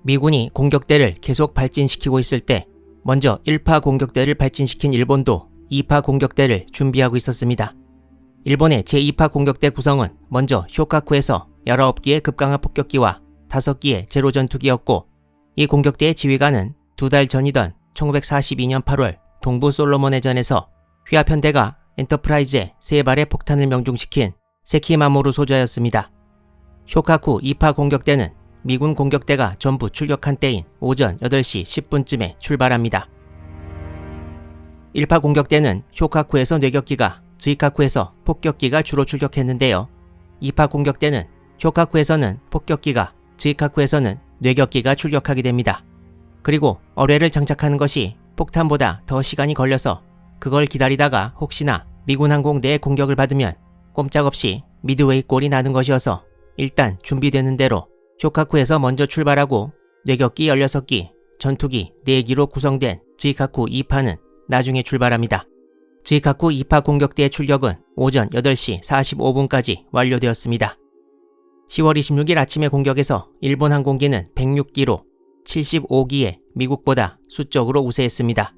미군이 공격대를 계속 발진시키고 있을 때 먼저 1파 공격대를 발진시킨 일본도 2파 공격대를 준비하고 있었습니다. 일본의 제2파 공격대 구성은 먼저 쇼카쿠에서 19기의 급강화 폭격기와 5기의 제로 전투기였고, 이 공격대의 지휘관은 2달 전이던 1942년 8월 동부 솔로몬해전에서 휘하 편대가 엔터프라이즈에 3발의 폭탄을 명중시킨 세키마모루 소저였습니다. 쇼카쿠 2파 공격대는 미군 공격대가 전부 출격한 때인 오전 8시 10분쯤에 출발합니다. 1파 공격대는 쇼카쿠에서 뇌격기가, 즈이카쿠에서 폭격기가 주로 출격했는데요. 2파 공격대는 쇼카쿠에서는 폭격기가, 즈이카쿠에서는 뇌격기가 출격하게 됩니다. 그리고 어뢰를 장착하는 것이 폭탄보다 더 시간이 걸려서 그걸 기다리다가 혹시나 미군 항공대의 공격을 받으면 꼼짝없이 미드웨이 꼴이 나는 것이어서 일단 준비되는 대로 쇼카쿠에서 먼저 출발하고 뇌격기 16기, 전투기 4기로 구성된 즈이카쿠 2파는 나중에 출발합니다. 즈이카쿠 2파 공격대의 출격은 오전 8시 45분까지 완료되었습니다. 10월 26일 아침의 공격에서 일본 항공기는 106기로 75기에 미국보다 수적으로 우세했습니다.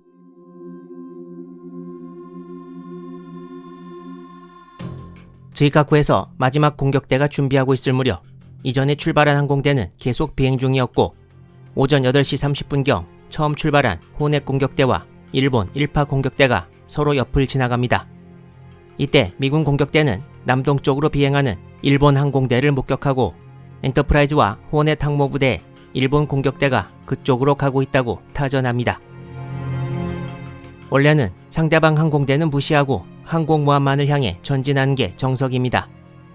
즈이카쿠에서 마지막 공격대가 준비하고 있을 무렵 이전에 출발한 항공대는 계속 비행 중이었고, 오전 8시 30분경 처음 출발한 호넷 공격대와 일본 1파 공격대가 서로 옆을 지나갑니다. 이때 미군 공격대는 남동쪽으로 비행하는 일본 항공대를 목격하고 엔터프라이즈와 호넷 항모부대의 일본 공격대가 그쪽으로 가고 있다고 타전합니다. 원래는 상대방 항공대는 무시하고 항공모함만을 향해 전진하는 게 정석입니다.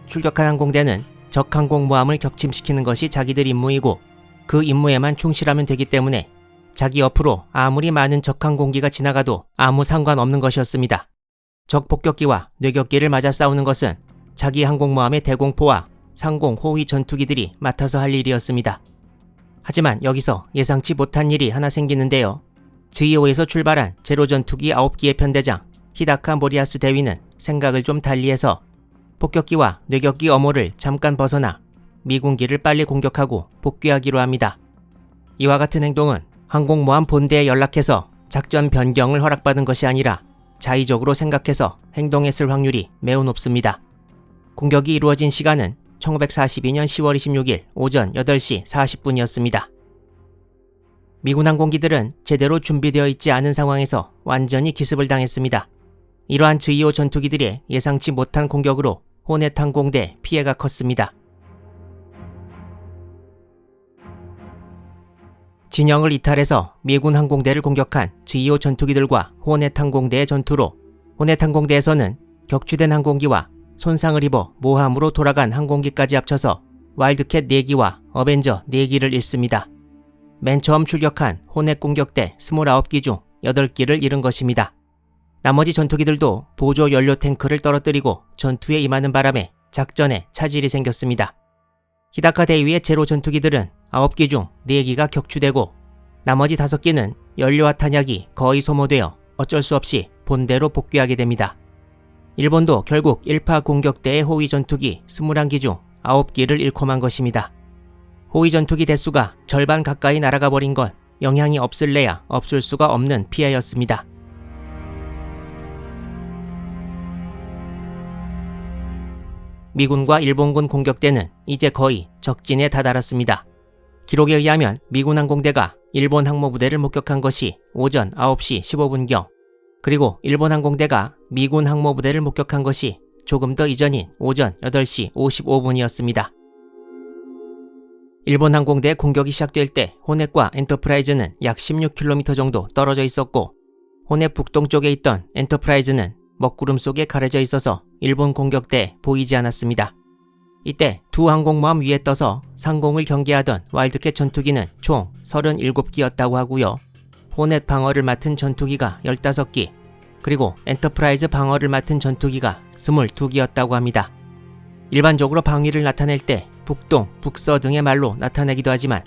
출격한 항공대는 적 항공모함을 격침시키는 것이 자기들 임무이고, 그 임무에만 충실하면 되기 때문에 자기 옆으로 아무리 많은 적 항공기가 지나가도 아무 상관없는 것이었습니다. 적 폭격기와 뇌격기를 맞아 싸우는 것은 자기 항공모함의 대공포와 상공 호위 전투기들이 맡아서 할 일이었습니다. 하지만 여기서 예상치 못한 일이 하나 생기는데요. 즈이오에서 출발한 제로 전투기 9기의 편대장 히다카 모리아스 대위는 생각을 좀 달리해서 폭격기와 뇌격기 어모를 잠깐 벗어나 미군기를 빨리 공격하고 복귀하기로 합니다. 이와 같은 행동은 항공모함 본대에 연락해서 작전 변경을 허락받은 것이 아니라 자의적으로 생각해서 행동했을 확률이 매우 높습니다. 공격이 이루어진 시간은 1942년 10월 26일 오전 8시 40분이었습니다. 미군 항공기들은 제대로 준비되어 있지 않은 상황에서 완전히 기습을 당했습니다. 이러한 즈이오 전투기들의 예상치 못한 공격으로 호넷 항공대 피해가 컸습니다. 진영을 이탈해서 미군 항공대를 공격한 즈이오 전투기들과 호넷 항공대의 전투로 호넷 항공대에서는 격추된 항공기와 손상을 입어 모함으로 돌아간 항공기까지 합쳐서 와일드캣 4기와 어벤져 4기를 잃습니다. 맨 처음 출격한 호넷 공격대 29기 중 8기를 잃은 것입니다. 나머지 전투기들도 보조 연료 탱크를 떨어뜨리고 전투에 임하는 바람에 작전에 차질이 생겼습니다. 히다카 대위의 제로 전투기들은 9기 중 4기가 격추되고 나머지 5기는 연료와 탄약이 거의 소모되어 어쩔 수 없이 본대로 복귀하게 됩니다. 일본도 결국 1파 공격대의 호위 전투기 21기 중 9기를 잃고 만 것입니다. 호위 전투기 대수가 절반 가까이 날아가 버린 건 영향이 없을래야 없을 수가 없는 피해였습니다. 미군과 일본군 공격대는 이제 거의 적진에 다다랐습니다. 기록에 의하면 미군 항공대가 일본 항모부대를 목격한 것이 오전 9시 15분경, 그리고 일본 항공대가 미군 항모부대를 목격한 것이 조금 더 이전인 오전 8시 55분이었습니다. 일본 항공대 공격이 시작될 때 호넷과 엔터프라이즈는 약 16km 정도 떨어져 있었고 호넷 북동쪽에 있던 엔터프라이즈는 먹구름 속에 가려져 있어서 일본 공격대에 보이지 않았습니다. 이때 두 항공모함 위에 떠서 상공을 경계하던 와일드캣 전투기는 총 37기였다고 하고요. 호넷 방어를 맡은 전투기가 15기, 그리고 엔터프라이즈 방어를 맡은 전투기가 22기였다고 합니다. 일반적으로 방위를 나타낼 때 북동, 북서 등의 말로 나타내기도 하지만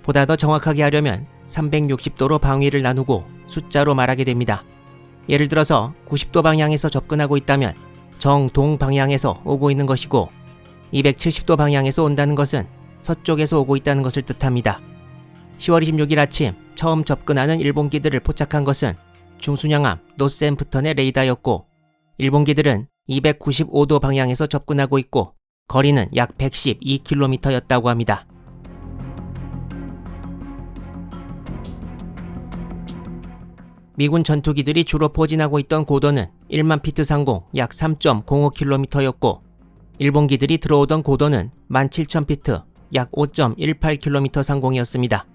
보다 더 정확하게 하려면 360도로 방위를 나누고 숫자로 말하게 됩니다. 예를 들어서 90도 방향에서 접근하고 있다면 정동 방향에서 오고 있는 것이고 270도 방향에서 온다는 것은 서쪽에서 오고 있다는 것을 뜻합니다. 10월 26일 아침 처음 접근하는 일본기들을 포착한 것은 중순양함 노스앰프턴의 레이더였고 일본기들은 295도 방향에서 접근하고 있고 거리는 약 112km였다고 합니다. 미군 전투기들이 주로 포진하고 있던 고도는 1만 피트 상공 약 3.05km였고 일본기들이 들어오던 고도는 17,000피트 약 5.18km 상공이었습니다.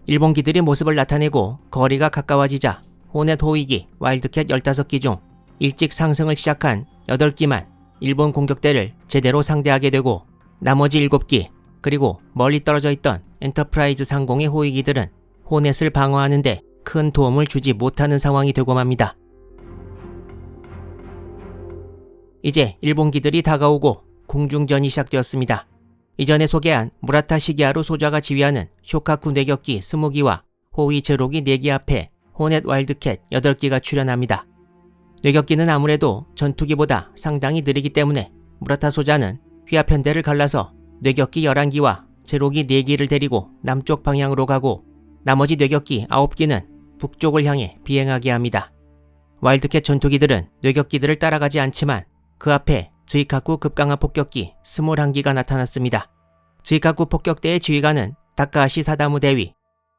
일본기들이 모습을 나타내고 거리가 가까워지자 호넷 호위기 와일드캣 15기 중 일찍 상승을 시작한 8기만 일본 공격대를 제대로 상대하게 되고 나머지 7기 그리고 멀리 떨어져 있던 엔터프라이즈 상공의 호위기들은 호넷을 방어하는 데 큰 도움을 주지 못하는 상황이 되고 맙니다. 이제 일본기들이 다가오고 공중전이 시작되었습니다. 이전에 소개한 무라타 시게하루 소좌가 지휘하는 쇼카쿠 뇌격기 20기와 호위 제로기 4기 앞에 호넷 와일드캣 8기가 출현합니다. 뇌격기는 아무래도 전투기보다 상당히 느리기 때문에 무라타 소좌는 휘하편대를 갈라서 뇌격기 11기와 제로기 4기를 데리고 남쪽 방향으로 가고 나머지 뇌격기 9기는 북쪽을 향해 비행하게 합니다. 와일드캣 전투기들은 뇌격기들을 따라가지 않지만 그 앞에 즈이카쿠 급강화 폭격기 21기가 나타났습니다. 즈이카쿠 폭격대의 지휘관은 다카하시 사다무 대위.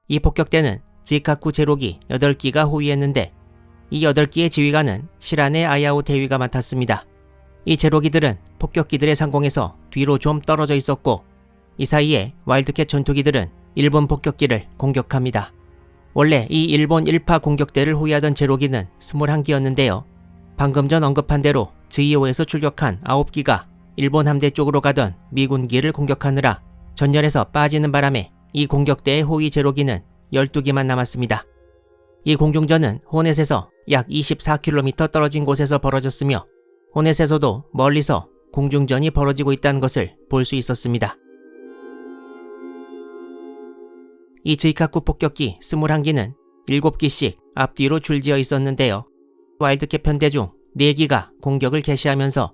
이 폭격대는 즈이카쿠 제로기 8기가 호위했는데 이 8기의 지휘관은 시라네 아야오 대위가 맡았습니다. 이 제로기들은 폭격기들의 상공에서 뒤로 좀 떨어져 있었고 이 사이에 와일드캣 전투기들은 일본 폭격기를 공격합니다. 원래 이 일본 1파 공격대를 호위하던 제로기는 21기였는데요. 방금 전 언급한 대로 즈이오에서 출격한 9기가 일본 함대 쪽으로 가던 미군기를 공격하느라 전열에서 빠지는 바람에 이 공격대의 호위 제로기는 12기만 남았습니다. 이 공중전은 호넷에서 약 24km 떨어진 곳에서 벌어졌으며 호넷에서도 멀리서 공중전이 벌어지고 있다는 것을 볼 수 있었습니다. 이 즈이카쿠 폭격기 21기는 7기씩 앞뒤로 줄지어 있었는데요. 와일드캣 편대 중 4기가 공격을 개시하면서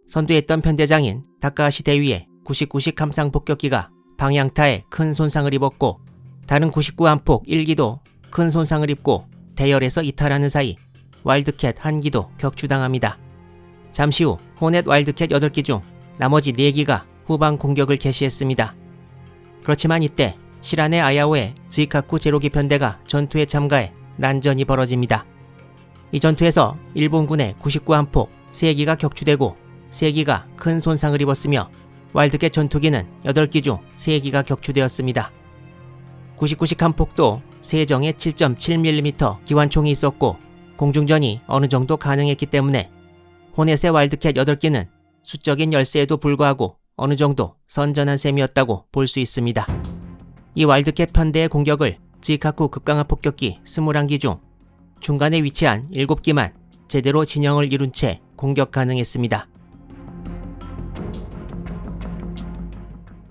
선두했던 편대장인 다카하시 대위의 99식 함상 폭격기가 방향타에 큰 손상을 입었고 다른 99 함폭 1기도 큰 손상을 입고 대열에서 이탈하는 사이 와일드캣 1기도 격추당합니다. 잠시 후 호넷 와일드캣 8기 중 나머지 4기가 후방 공격을 개시했습니다. 그렇지만 이때 시라네 아야오의 즈이카쿠 제로기 편대가 전투에 참가해 난전이 벌어집니다. 이 전투에서 일본군의 99 함폭 3기가 격추되고 3기가 큰 손상을 입었으며 와일드캣 전투기는 8기 중 3기가 격추되었습니다. 99식 함폭도 세정에 7.7mm 기관총이 있었고 공중전이 어느 정도 가능했기 때문에 호넷의 와일드캣 8기는 수적인 열세에도 불구하고 어느 정도 선전한 셈이었다고 볼 수 있습니다. 이 와일드캣 편대의 공격을 즈이카쿠 급강화 폭격기 21기 중 중간에 위치한 7기만 제대로 진영을 이룬 채 공격 가능했습니다.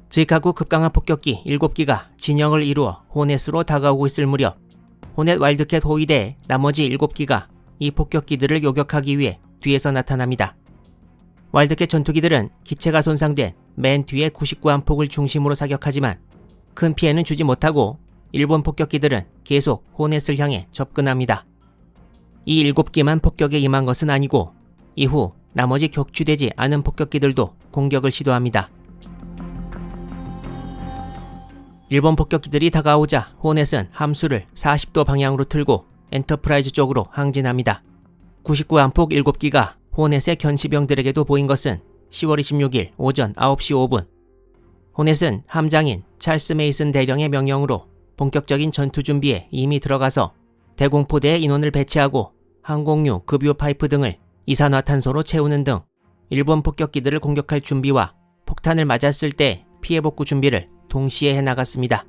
즈이카쿠 급강화 폭격기 7기가 진영을 이루어 호넷으로 다가오고 있을 무렵 호넷 와일드캣 호위대의 나머지 7기가 이 폭격기들을 요격하기 위해 뒤에서 나타납니다. 와일드캣 전투기들은 기체가 손상된 맨 뒤에 99 함폭을 중심으로 사격하지만 큰 피해는 주지 못하고 일본 폭격기들은 계속 호넷을 향해 접근합니다. 이 7기만 폭격에 임한 것은 아니고 이후 나머지 격추되지 않은 폭격기들도 공격을 시도합니다. 일본 폭격기들이 다가오자 호넷은 함수를 40도 방향으로 틀고 엔터프라이즈 쪽으로 항진합니다. 99 함폭 7기가 호넷의 견시병들에게도 보인 것은 10월 26일 오전 9시 5분. 호넷은 함장인 찰스 메이슨 대령의 명령으로 본격적인 전투 준비에 이미 들어가서 대공포대에 인원을 배치하고 항공유, 급유 파이프 등을 이산화탄소로 채우는 등 일본 폭격기들을 공격할 준비와 폭탄을 맞았을 때 피해 복구 준비를 동시에 해나갔습니다.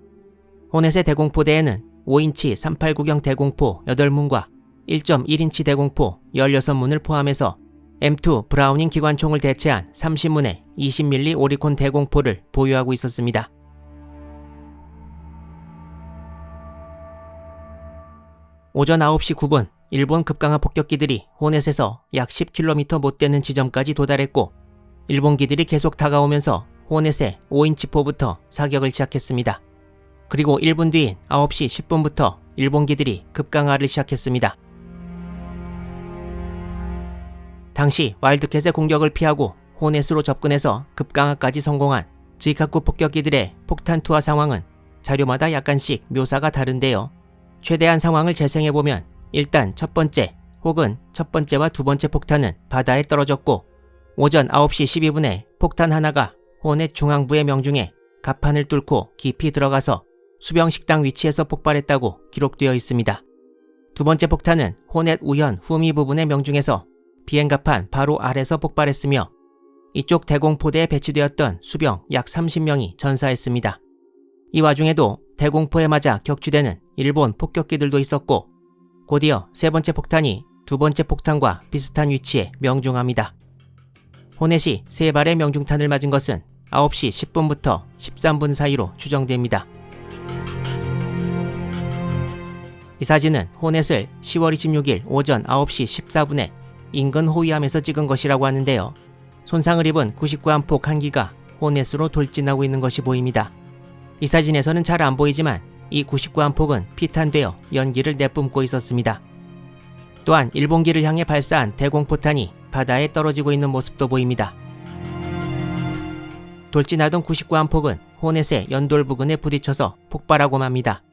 호넷의 대공포대에는 5인치 389경 대공포 8문과 1.1인치 대공포 16문을 포함해서 M2 브라우닝 기관총을 대체한 30문의 20mm 오리콘 대공포를 보유하고 있었습니다. 오전 9시 9분 일본 급강하 폭격기들이 호넷에서 약 10km 못 되는 지점까지 도달했고 일본기들이 계속 다가오면서 호넷의 5인치 포부터 사격을 시작했습니다. 그리고 1분 뒤인 9시 10분부터 일본기들이 급강하를 시작했습니다. 당시 와일드캣의 공격을 피하고 호넷으로 접근해서 급강하까지 성공한 지카쿠 폭격기들의 폭탄 투하 상황은 자료마다 약간씩 묘사가 다른데요. 최대한 상황을 재생해보면 일단 첫 번째 혹은 첫 번째와 두 번째 폭탄은 바다에 떨어졌고 오전 9시 12분에 폭탄 하나가 호넷 중앙부의 명중에 갑판을 뚫고 깊이 들어가서 수병식당 위치에서 폭발했다고 기록되어 있습니다. 두 번째 폭탄은 호넷 우현 후미 부분의 명중에서 비행갑판 바로 아래서 폭발했으며 이쪽 대공포대에 배치되었던 수병 약 30명이 전사했습니다. 이 와중에도 대공포에 맞아 격추되는 일본 폭격기들도 있었고 곧이어 세 번째 폭탄이 두 번째 폭탄과 비슷한 위치에 명중합니다. 호넷이 세 발의 명중탄을 맞은 것은 9시 10분부터 13분 사이로 추정됩니다. 이 사진은 호넷을 10월 26일 오전 9시 14분에 인근 호위함에서 찍은 것이라고 하는데요. 손상을 입은 99함폭 한 기가 호넷으로 돌진하고 있는 것이 보입니다. 이 사진에서는 잘 안 보이지만 이 99함폭은 피탄되어 연기를 내뿜고 있었습니다. 또한 일본기를 향해 발사한 대공포탄이 바다에 떨어지고 있는 모습도 보입니다. 돌진하던 99함폭은 호넷의 연돌 부근에 부딪혀서 폭발하고 맙니다.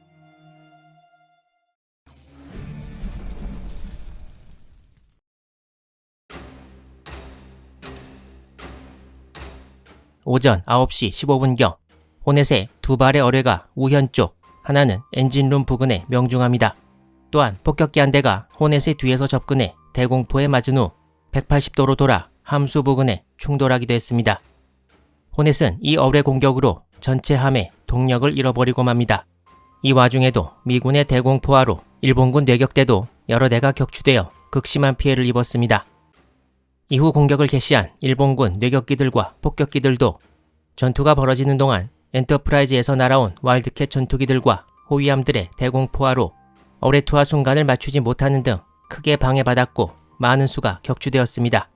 오전 9시 15분경 호넷의 두 발의 어뢰가 우현 쪽, 하나는 엔진룸 부근에 명중합니다. 또한 폭격기 한 대가 호넷의 뒤에서 접근해 대공포에 맞은 후 180도로 돌아 함수 부근에 충돌하기도 했습니다. 호넷은 이 어뢰 공격으로 전체 함의 동력을 잃어버리고 맙니다. 이 와중에도 미군의 대공포화로 일본군 뇌격대도 여러 대가 격추되어 극심한 피해를 입었습니다. 이후 공격을 개시한 일본군 뇌격기들과 폭격기들도 전투가 벌어지는 동안 엔터프라이즈에서 날아온 와일드캣 전투기들과 호위함들의 대공포화로 어뢰 투하 순간을 맞추지 못하는 등 크게 방해받았고 많은 수가 격추되었습니다.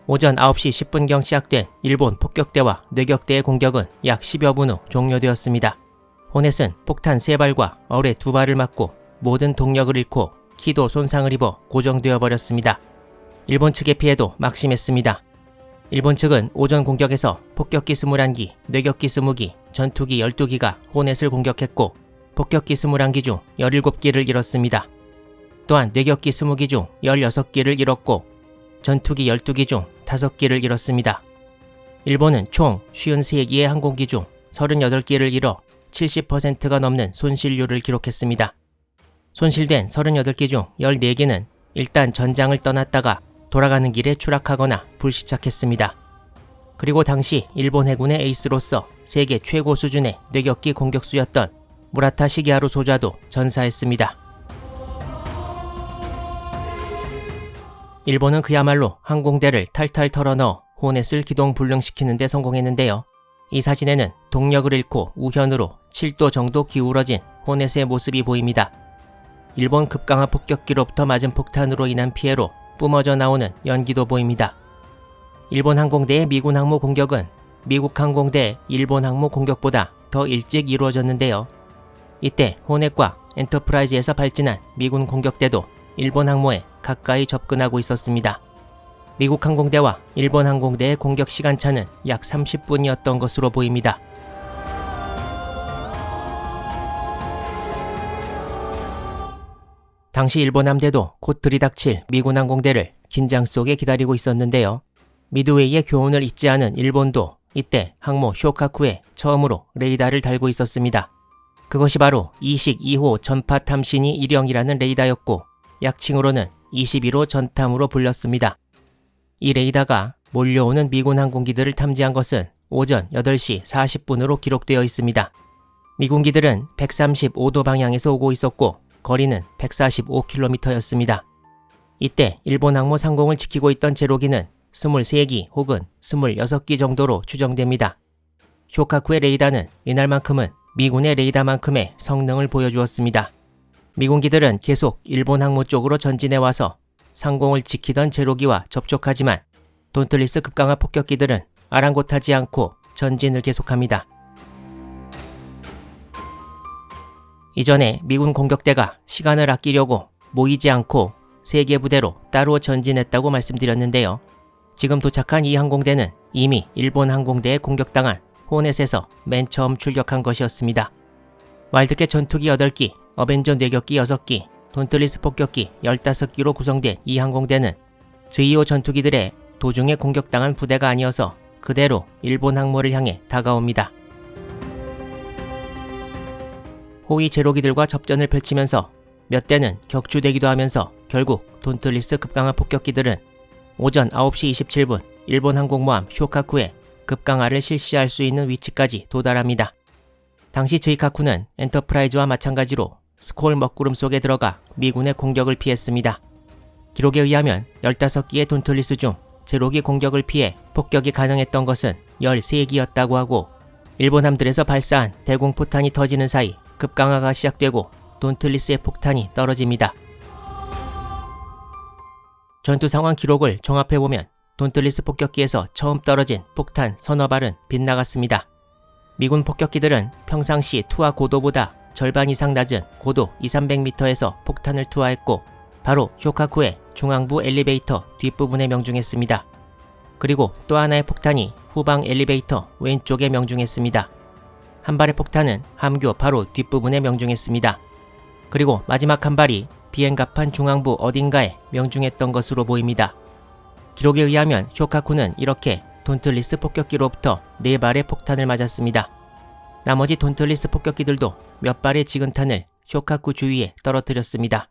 오전 9시 10분경 시작된 일본 폭격대와 뇌격대의 공격은 약 10여 분 후 종료되었습니다. 호넷은 폭탄 3발과 어뢰 2발을 맞고 모든 동력을 잃고 키도 손상을 입어 고정되어 버렸습니다. 일본 측의 피해도 막심했습니다. 일본 측은 오전 공격에서 폭격기 21기, 뇌격기 20기, 전투기 12기가 호넷을 공격했고 폭격기 21기 중 17기를 잃었습니다. 또한 뇌격기 20기 중 16기를 잃었고 전투기 12기 중 5기를 잃었습니다. 일본은 총 53기의 항공기 중 38기를 잃어 70%가 넘는 손실률을 기록했습니다. 손실된 38기 중 14기는 일단 전장을 떠났다가 돌아가는 길에 추락하거나 불시착했습니다. 그리고 당시 일본 해군의 에이스로서 세계 최고 수준의 뇌격기 공격수였던 무라타 시게하루 소자도 전사했습니다. 일본은 그야말로 항공대를 탈탈 털어넣어 호넷을 기동불능시키는 데 성공했는데요. 이 사진에는 동력을 잃고 우현으로 7도 정도 기울어진 호넷의 모습이 보입니다. 일본 급강하 폭격기로부터 맞은 폭탄으로 인한 피해로 뿜어져 나오는 연기도 보입니다. 일본 항공대의 미군 항모 공격은 미국 항공대의 일본 항모 공격보다 더 일찍 이루어졌는데요. 이때 호넷과 엔터프라이즈에서 발진한 미군 공격대도 일본 항모에 가까이 접근하고 있었습니다. 미국 항공대와 일본 항공대의 공격 시간차는 약 30분이었던 것으로 보입니다. 당시 일본 함대도 곧 들이닥칠 미군 항공대를 긴장 속에 기다리고 있었는데요. 미드웨이의 교훈을 잊지 않은 일본도 이때 항모 쇼카쿠에 처음으로 레이더를 달고 있었습니다. 그것이 바로 이식 2호 전파 탐신이 일형이라는 레이더였고 약칭으로는 21호 전탐으로 불렸습니다. 이 레이더가 몰려오는 미군 항공기들을 탐지한 것은 오전 8시 40분으로 기록되어 있습니다. 미군기들은 135도 방향에서 오고 있었고 거리는 145km였습니다. 이때 일본 항모 상공을 지키고 있던 제로기는 23기 혹은 26기 정도로 추정됩니다. 쇼카쿠의 레이더는 이날만큼은 미군의 레이더만큼의 성능을 보여주었습니다. 미군기들은 계속 일본 항모 쪽으로 전진해와서 상공을 지키던 제로기와 접촉하지만 돈틀리스 급강하 폭격기들은 아랑곳하지 않고 전진을 계속합니다. 이전에 미군 공격대가 시간을 아끼려고 모이지 않고 3개 부대로 따로 전진했다고 말씀드렸는데요. 지금 도착한 이 항공대는 이미 일본 항공대에 공격당한 호넷에서 맨 처음 출격한 것이었습니다. 와일드캣 전투기 8기, 어벤져 뇌격기 6기, 돈틀리스 폭격기 15기로 구성된 이 항공대는 Z2O 전투기들의 도중에 공격당한 부대가 아니어서 그대로 일본 항모를 향해 다가옵니다. 호위 제로기들과 접전을 펼치면서 몇 대는 격추되기도 하면서 결국 돈틀리스 급강하 폭격기들은 오전 9시 27분 일본 항공모함 쇼카쿠에 급강하를 실시할 수 있는 위치까지 도달합니다. 당시 제이카쿠는 엔터프라이즈와 마찬가지로 스콜 먹구름 속에 들어가 미군의 공격을 피했습니다. 기록에 의하면 15기의 돈틀리스 중 제로기 공격을 피해 폭격이 가능했던 것은 13기였다고 하고 일본 함들에서 발사한 대공포탄이 터지는 사이 급강하가 시작되고 돈틀리스의 폭탄이 떨어집니다. 전투 상황 기록을 종합해보면 돈틀리스 폭격기에서 처음 떨어진 폭탄 서너 발은 빗나갔습니다. 미군 폭격기들은 평상시 투하 고도보다 절반 이상 낮은 고도 200~300m에서 폭탄을 투하했고 바로 쇼카쿠의 중앙부 엘리베이터 뒷부분에 명중했습니다. 그리고 또 하나의 폭탄이 후방 엘리베이터 왼쪽에 명중했습니다. 한 발의 폭탄은 함교 바로 뒷부분에 명중했습니다. 그리고 마지막 한 발이 비행갑판 중앙부 어딘가에 명중했던 것으로 보입니다. 기록에 의하면 쇼카쿠는 이렇게 돈틀리스 폭격기로부터 4발의 폭탄을 맞았습니다. 나머지 돈틀리스 폭격기들도 몇 발의 지근탄을 쇼카쿠 주위에 떨어뜨렸습니다.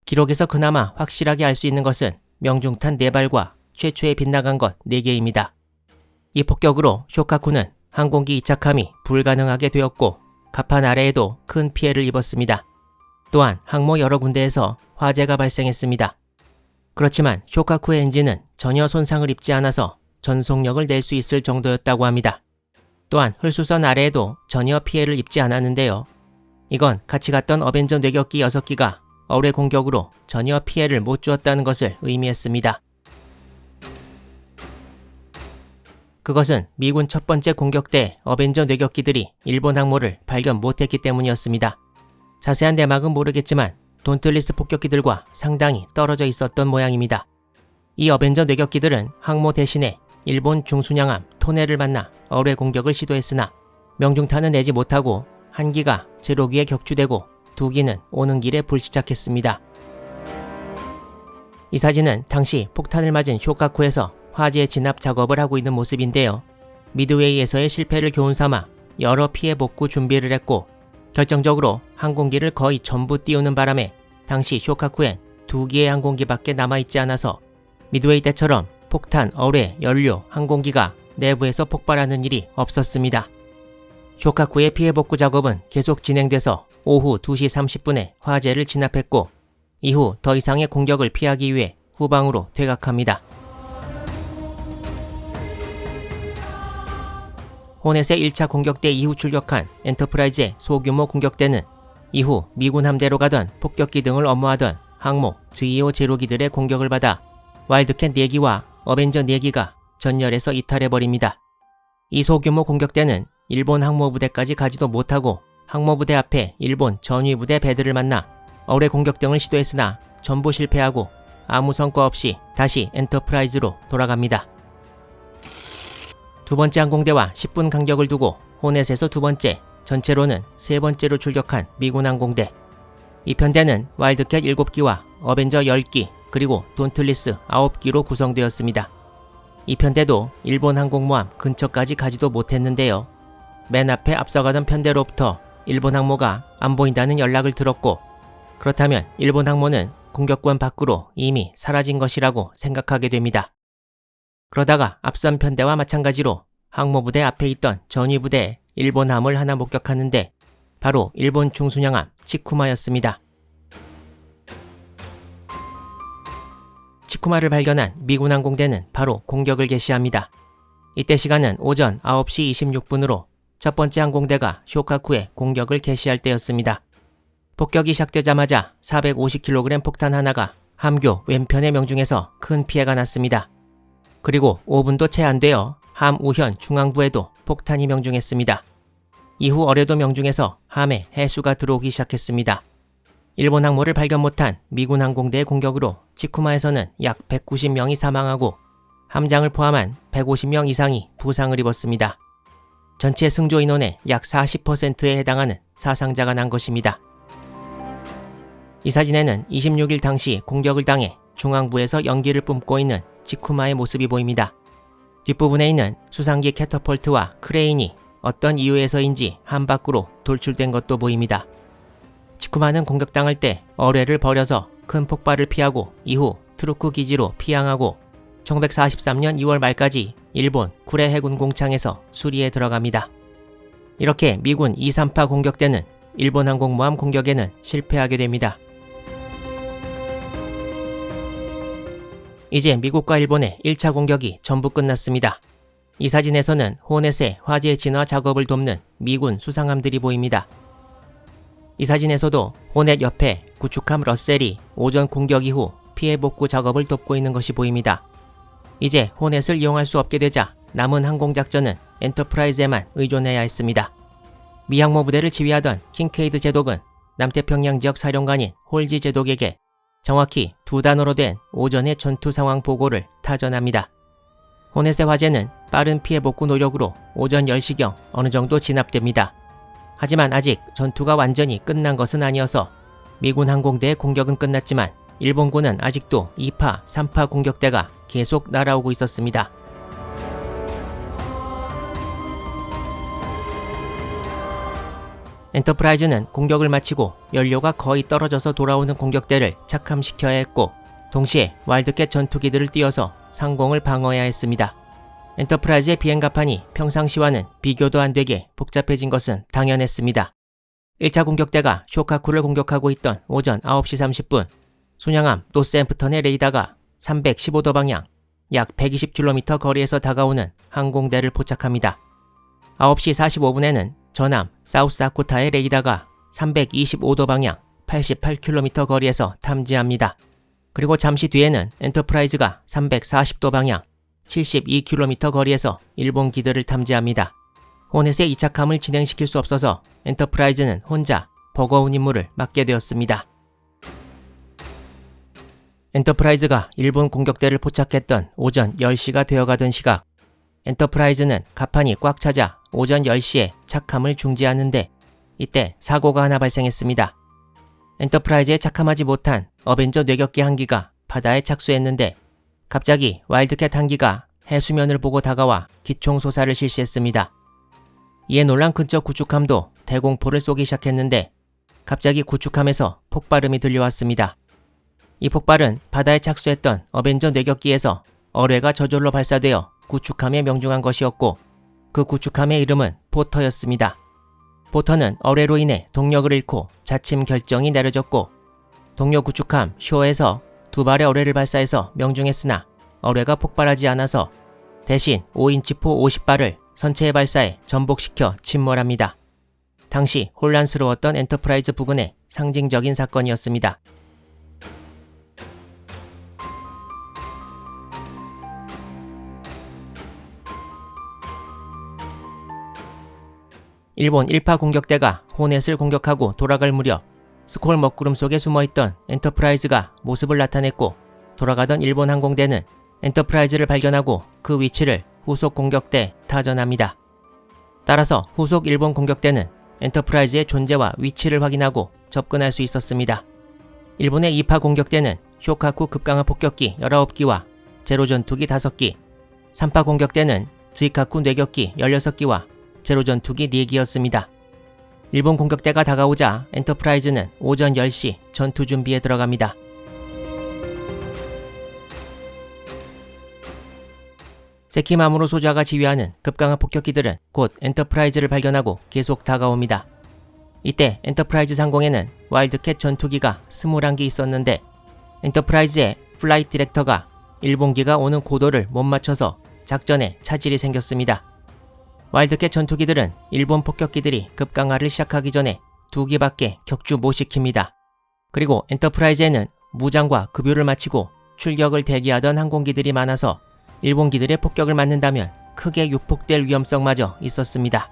기록에서 그나마 확실하게 알 수 있는 것은 명중탄 4발과 최초에 빗나간 것 4개입니다. 이 폭격으로 쇼카쿠는 항공기 이착함이 불가능하게 되었고 갑판 아래에도 큰 피해를 입었습니다. 또한 항모 여러 군데에서 화재가 발생했습니다. 그렇지만 쇼카쿠의 엔진은 전혀 손상을 입지 않아서 전속력을 낼 수 있을 정도였다고 합니다. 또한 흘수선 아래에도 전혀 피해를 입지 않았는데요. 이건 같이 갔던 어벤져 뇌격기 6기가 어뢰 공격으로 전혀 피해를 못 주었다는 것을 의미했습니다. 그것은 미군 첫 번째 공격대 어벤져 뇌격기들이 일본 항모를 발견 못했기 때문이었습니다. 자세한 내막은 모르겠지만 돈틀리스 폭격기들과 상당히 떨어져 있었던 모양입니다. 이 어벤져 뇌격기들은 항모 대신에 일본 중순양함 토네를 만나 어뢰 공격을 시도했으나 명중탄은 내지 못하고 한 기가 제로기에 격추되고 2기는 오는 길에 불시착했습니다. 이 사진은 당시 폭탄을 맞은 쇼카쿠에서 화재 진압 작업을 하고 있는 모습인데요. 미드웨이에서의 실패를 교훈삼아 여러 피해 복구 준비를 했고 결정적으로 항공기를 거의 전부 띄우는 바람에 당시 쇼카쿠엔 2기의 항공기밖에 남아있지 않아서 미드웨이 때처럼 폭탄, 어뢰, 연료, 항공기가 내부에서 폭발하는 일이 없었습니다. 쇼카쿠의 피해 복구 작업은 계속 진행돼서 오후 2시 30분에 화재를 진압했고 이후 더 이상의 공격을 피하기 위해 후방으로 퇴각합니다. 호넷의 1차 공격대 이후 출격한 엔터프라이즈의 소규모 공격대는 이후 미군 함대로 가던 폭격기 등을 업무하던 항모 Z2O 제로기들의 공격을 받아 와일드캣 4기와 어벤져 4기가 전열에서 이탈해버립니다. 이 소규모 공격대는 일본 항모부대까지 가지도 못하고 항모부대 앞에 일본 전위부대 배들을 만나 어뢰 공격 등을 시도했으나 전부 실패하고 아무 성과 없이 다시 엔터프라이즈로 돌아갑니다. 두 번째 항공대와 10분 간격을 두고 호넷에서 두 번째, 전체로는 세 번째로 출격한 미군 항공대. 이 편대는 와일드캣 7기와 어벤져 10기 그리고 돈틀리스 9기로 구성되었습니다. 이 편대도 일본 항공모함 근처까지 가지도 못했는데요. 맨 앞에 앞서가던 편대로부터 일본 항모가 안 보인다는 연락을 들었고, 그렇다면 일본 항모는 공격권 밖으로 이미 사라진 것이라고 생각하게 됩니다. 그러다가 앞선 편대와 마찬가지로 항모부대 앞에 있던 전위부대에 일본 함을 하나 목격하는데 바로 일본 중순양함 치쿠마였습니다. 치쿠마를 발견한 미군 항공대는 바로 공격을 개시합니다. 이때 시간은 오전 9시 26분으로 첫 번째 항공대가 쇼카쿠에 공격을 개시할 때였습니다. 폭격이 시작되자마자 450kg 폭탄 하나가 함교 왼편에 명중해서 큰 피해가 났습니다. 그리고 5분도 채 안 되어 함 우현 중앙부에도 폭탄이 명중했습니다. 이후 어뢰도 명중해서 함에 해수가 들어오기 시작했습니다. 일본 항모를 발견 못한 미군 항공대의 공격으로 치쿠마에서는 약 190명이 사망하고 함장을 포함한 150명 이상이 부상을 입었습니다. 전체 승조 인원의 약 40%에 해당하는 사상자가 난 것입니다. 이 사진에는 26일 당시 공격을 당해 중앙부에서 연기를 뿜고 있는 치쿠마의 모습이 보입니다. 뒷부분에 있는 수상기 캐터펄트와 크레인이 어떤 이유에서인지 함 밖으로 돌출된 것도 보입니다. 치쿠마는 공격당할 때 어뢰를 버려서 큰 폭발을 피하고 이후 트루쿠 기지로 피항하고 1943년 2월 말까지 일본 구레 해군 공창에서 수리에 들어갑니다. 이렇게 미군 238 공격대는 일본 항공모함 공격에는 실패하게 됩니다. 이제 미국과 일본의 1차 공격이 전부 끝났습니다. 이 사진에서는 호넷의 화재 진화 작업을 돕는 미군 수상함들이 보입니다. 이 사진에서도 호넷 옆에 구축함 러셀이 오전 공격 이후 피해 복구 작업을 돕고 있는 것이 보입니다. 이제 호넷을 이용할 수 없게 되자 남은 항공작전은 엔터프라이즈에만 의존해야 했습니다. 미 항모부대를 지휘하던 킹케이드 제독은 남태평양 지역 사령관인 홀지 제독에게 정확히 2단어로 된 오전의 전투 상황 보고를 타전합니다. 호넷의 화재는 빠른 피해 복구 노력으로 오전 10시경 어느 정도 진압됩니다. 하지만 아직 전투가 완전히 끝난 것은 아니어서 미군 항공대의 공격은 끝났지만 일본군은 아직도 2파, 3파 공격대가 계속 날아오고 있었습니다. 엔터프라이즈는 공격을 마치고 연료가 거의 떨어져서 돌아오는 공격대를 착함시켜야 했고 동시에 와일드캣 전투기들을 띄워서 상공을 방어해야 했습니다. 엔터프라이즈의 비행갑판이 평상시와는 비교도 안 되게 복잡해진 것은 당연했습니다. 1차 공격대가 쇼카쿠를 공격하고 있던 오전 9시 30분 순양함 노스앰프턴의 레이더가 315도 방향 약 120km 거리에서 다가오는 항공대를 포착합니다. 9시 45분에는 전함 사우스다코타의 레이더가 325도 방향 88km 거리에서 탐지합니다. 그리고 잠시 뒤에는 엔터프라이즈가 340도 방향 72km 거리에서 일본 기들을 탐지합니다. 호넷의 이착함을 진행시킬 수 없어서 엔터프라이즈는 혼자 버거운 임무를 맡게 되었습니다. 엔터프라이즈가 일본 공격대를 포착했던 오전 10시가 되어가던 시각 엔터프라이즈는 갑판이 꽉 차자 오전 10시에 착함을 중지하는데 이때 사고가 하나 발생했습니다. 엔터프라이즈에 착함하지 못한 어벤져 뇌격기 한 기가 바다에 착수했는데 갑자기 와일드캣 한 기가 해수면을 보고 다가와 기총소사를 실시했습니다. 이에 놀란 근처 구축함도 대공포를 쏘기 시작했는데 갑자기 구축함에서 폭발음이 들려왔습니다. 이 폭발은 바다에 착수했던 어벤져 뇌격기에서 어뢰가 저절로 발사되어 구축함에 명중한 것이었고 그 구축함의 이름은 포터였습니다. 포터는 어뢰로 인해 동력을 잃고 자침 결정이 내려졌고 동료 구축함 쇼에서 2발의 어뢰를 발사해서 명중했으나 어뢰가 폭발하지 않아서 대신 5인치포 50발을 선체에 발사해 전복시켜 침몰합니다. 당시 혼란스러웠던 엔터프라이즈 부근의 상징적인 사건이었습니다. 일본 1파 공격대가 호넷을 공격하고 돌아갈 무렵 스콜 먹구름 속에 숨어있던 엔터프라이즈가 모습을 나타냈고 돌아가던 일본 항공대는 엔터프라이즈를 발견하고 그 위치를 후속 공격대에 타전합니다. 따라서 후속 일본 공격대는 엔터프라이즈의 존재와 위치를 확인하고 접근할 수 있었습니다. 일본의 2파 공격대는 쇼카쿠 급강화 폭격기 19기와 제로 전투기 5기, 3파 공격대는 즈이카쿠 뇌격기 16기와 제로 전투기 4기였습니다. 일본 공격대가 다가오자 엔터프라이즈는 오전 10시 전투 준비에 들어갑니다. 세키마모로 소좌가 지휘하는 급강화 폭격기들은 곧 엔터프라이즈를 발견하고 계속 다가옵니다. 이때 엔터프라이즈 상공에는 와일드캣 전투기가 21기 있었는데 엔터프라이즈의 플라이트 디렉터가 일본기가 오는 고도를 못 맞춰서 작전에 차질이 생겼습니다. 와일드캣 전투기들은 일본 폭격기들이 급강화를 시작하기 전에 2기밖에 격추 못 시킵니다. 그리고 엔터프라이즈에는 무장과 급유를 마치고 출격을 대기하던 항공기들이 많아서 일본기들의 폭격을 맞는다면 크게 유폭될 위험성마저 있었습니다.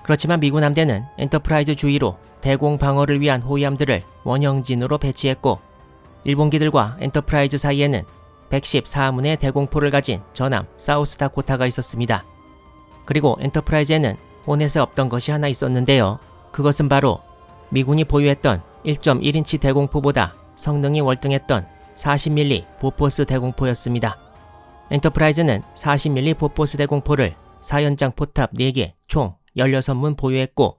그렇지만 미군 함대는 엔터프라이즈 주위로 대공 방어를 위한 호위함들을 원형진으로 배치했고 일본기들과 엔터프라이즈 사이에는 114문의 대공포를 가진 전함 사우스다코타가 있었습니다. 그리고 엔터프라이즈에는 호넷에 없던 것이 하나 있었는데요. 그것은 바로 미군이 보유했던 1.1인치 대공포보다 성능이 월등했던 40mm 보포스 대공포였습니다. 엔터프라이즈는 40mm 보포스 대공포를 4연장 포탑 4개 총 16문 보유했고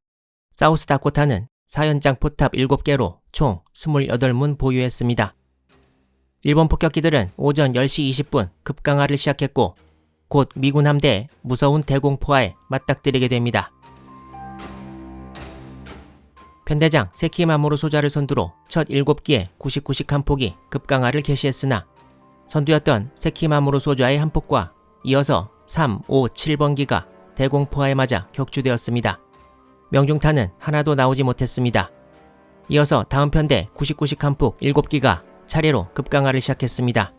사우스다코타는 4연장 포탑 7개로 총 28문 보유했습니다. 일본 폭격기들은 오전 10시 20분 급강화를 시작했고 곧 미군 함대의 무서운 대공포화에 맞닥뜨리게 됩니다. 편대장 세키마모로 소좌를 선두로 첫 7기의 99식 함폭이 급강화를 개시했으나 선두였던 세키마모로 소좌의 함폭과 이어서 3, 5, 7번기가 대공포화에 맞아 격추되었습니다. 명중탄은 하나도 나오지 못했습니다. 이어서 다음 편대 99식 함폭 7기가 차례로 급강화를 시작했습니다.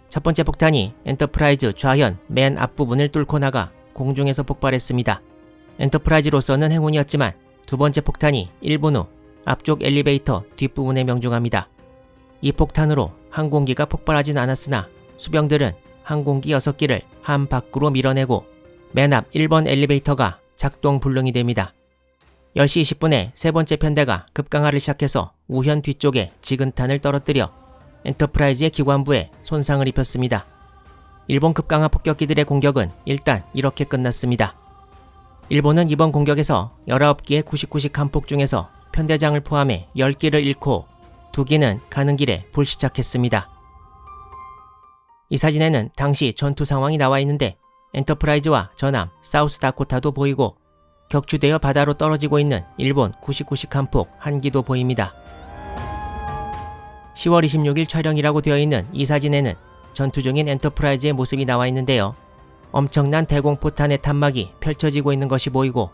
첫 번째 폭탄이 엔터프라이즈 좌현 맨 앞부분을 뚫고 나가 공중에서 폭발했습니다. 엔터프라이즈로서는 행운이었지만 두 번째 폭탄이 1분 후 앞쪽 엘리베이터 뒷부분에 명중합니다. 이 폭탄으로 항공기가 폭발하진 않았으나 수병들은 항공기 6기를 함 밖으로 밀어내고 맨 앞 1번 엘리베이터가 작동 불능이 됩니다. 10시 20분에 세 번째 편대가 급강화를 시작해서 우현 뒤쪽에 지근탄을 떨어뜨려 엔터프라이즈의 기관부에 손상을 입혔습니다. 일본 급강화 폭격기들의 공격은 일단 이렇게 끝났습니다. 일본은 이번 공격에서 19기의 99식 함폭 중에서 편대장을 포함해 10기를 잃고 2기는 가는 길에 불시착했습니다. 이 사진에는 당시 전투 상황이 나와 있는데 엔터프라이즈와 전함 사우스다코타도 보이고 격추되어 바다로 떨어지고 있는 일본 99식 함폭 1기도 보입니다. 10월 26일 촬영이라고 되어 있는 이 사진에는 전투 중인 엔터프라이즈의 모습이 나와 있는데요. 엄청난 대공포탄의 탄막이 펼쳐지고 있는 것이 보이고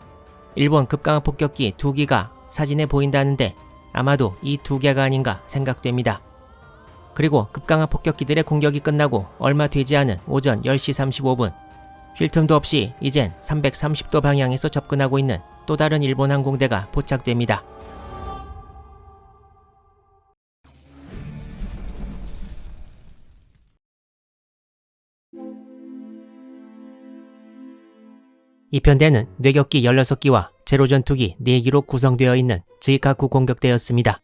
일본 급강화 폭격기 2기가 사진에 보인다는데 아마도 이 2개가 아닌가 생각됩니다. 그리고 급강화 폭격기들의 공격이 끝나고 얼마 되지 않은 오전 10시 35분 쉴 틈도 없이 이젠 330도 방향에서 접근하고 있는 또 다른 일본 항공대가 포착됩니다. 이 편대는 뇌격기 16기와 제로 전투기 4기로 구성되어 있는 즈이카쿠 공격대였습니다.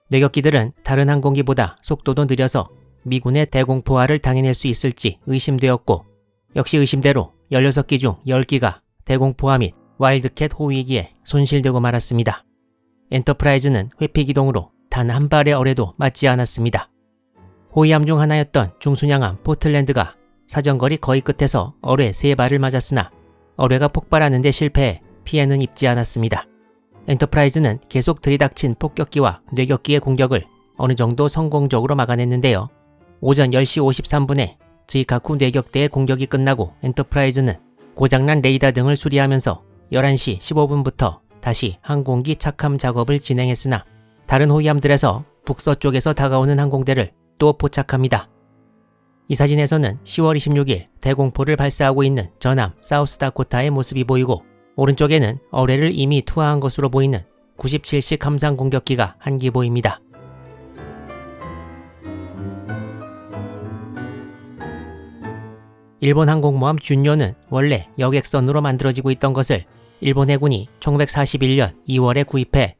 뇌격기들은 다른 항공기보다 속도도 느려서 미군의 대공포화를 당해낼 수 있을지 의심되었고 역시 의심대로 16기 중 10기가 대공포화 및 와일드캣 호위기에 손실되고 말았습니다. 엔터프라이즈는 회피기동으로 단 한 발의 어뢰도 맞지 않았습니다. 호위함 중 하나였던 중순양함 포틀랜드가 사정거리 거의 끝에서 어뢰 3발을 맞았으나 어뢰가 폭발하는 데 실패해 피해는 입지 않았습니다. 엔터프라이즈는 계속 들이닥친 폭격기와 뇌격기의 공격을 어느 정도 성공적으로 막아냈는데요. 오전 10시 53분에 즈이카쿠 뇌격대의 공격이 끝나고 엔터프라이즈는 고장난 레이더 등을 수리하면서 11시 15분부터 다시 항공기 착함 작업을 진행했으나 다른 호위함들에서 북서쪽에서 다가오는 항공대를 또 포착합니다. 이 사진에서는 10월 26일 대공포를 발사하고 있는 전함 사우스다코타의 모습이 보이고 오른쪽에는 어뢰를 이미 투하한 것으로 보이는 97식 함상 공격기가 1기 보입니다. 일본 항공모함 준요는 원래 여객선으로 만들어지고 있던 것을 일본 해군이 1941년 2월에 구입해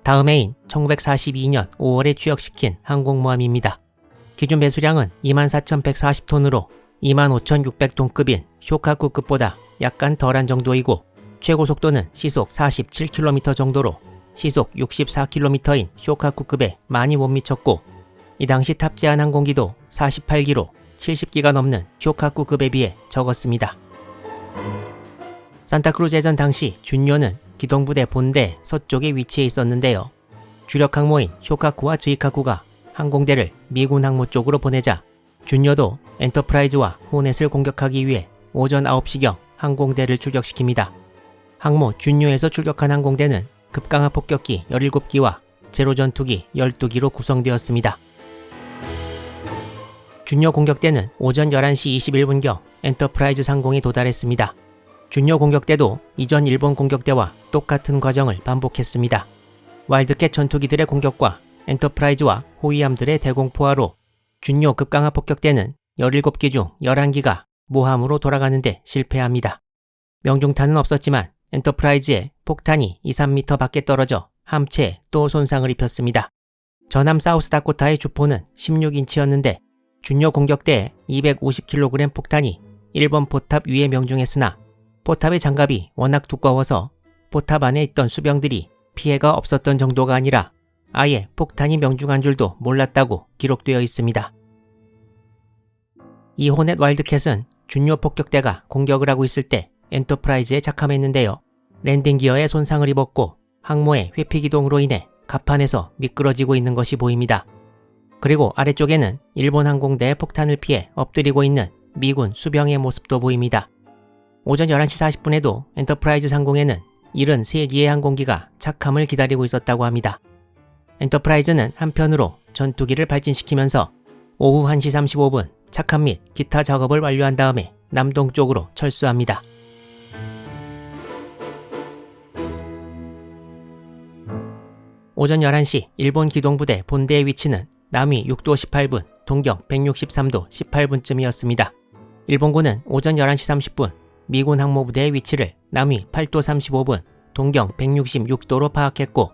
다음 해인 1942년 5월에 취역시킨 항공모함입니다. 기준 배수량은 24,140톤으로 25,600톤급인 쇼카쿠급보다 약간 덜한 정도이고 최고 속도는 시속 47km 정도로 시속 64km인 쇼카쿠급에 많이 못 미쳤고 이 당시 탑재한 항공기도 48기로 70기가 넘는 쇼카쿠급에 비해 적었습니다. 산타크루즈 해전 당시 준요는 기동부대 본대 서쪽에 위치해 있었는데요. 주력 항모인 쇼카쿠와 즈이카쿠가 항공대를 미군 항모 쪽으로 보내자 준요도 엔터프라이즈와 호넷을 공격하기 위해 오전 9시경 항공대를 출격시킵니다. 항모 준요에서 출격한 항공대는 급강하 폭격기 17기와 제로 전투기 12기로 구성되었습니다. 준요 공격대는 오전 11시 21분경 엔터프라이즈 상공에 도달했습니다. 준요 공격대도 이전 일본 공격대와 똑같은 과정을 반복했습니다. 와일드캣 전투기들의 공격과 엔터프라이즈와 호위함들의 대공포화로 준요 급강하 폭격대는 17기 중 11기가 모함으로 돌아가는데 실패합니다. 명중탄은 없었지만 엔터프라이즈의 폭탄이 2-3m 밖에 떨어져 함체에 또 손상을 입혔습니다. 전함 사우스다코타의 주포는 16인치였는데 준요 공격대에 250kg 폭탄이 1번 포탑 위에 명중했으나 포탑의 장갑이 워낙 두꺼워서 포탑 안에 있던 수병들이 피해가 없었던 정도가 아니라 아예 폭탄이 명중한 줄도 몰랐다고 기록되어 있습니다. 이 호넷 와일드캣은 준요 폭격대가 공격을 하고 있을 때 엔터프라이즈에 착함했는데요. 랜딩 기어에 손상을 입었고 항모의 회피 기동으로 인해 갑판에서 미끄러지고 있는 것이 보입니다. 그리고 아래쪽에는 일본 항공대의 폭탄을 피해 엎드리고 있는 미군 수병의 모습도 보입니다. 오전 11시 40분에도 엔터프라이즈 상공에는 73기의 항공기가 착함을 기다리고 있었다고 합니다. 엔터프라이즈는 한편으로 전투기를 발진시키면서 오후 1시 35분 착함 및 기타 작업을 완료한 다음에 남동쪽으로 철수합니다. 오전 11시 일본 기동부대 본대의 위치는 남위 6도 18분, 동경 163도 18분쯤이었습니다. 일본군은 오전 11시 30분 미군 항모부대의 위치를 남위 8도 35분, 동경 166도로 파악했고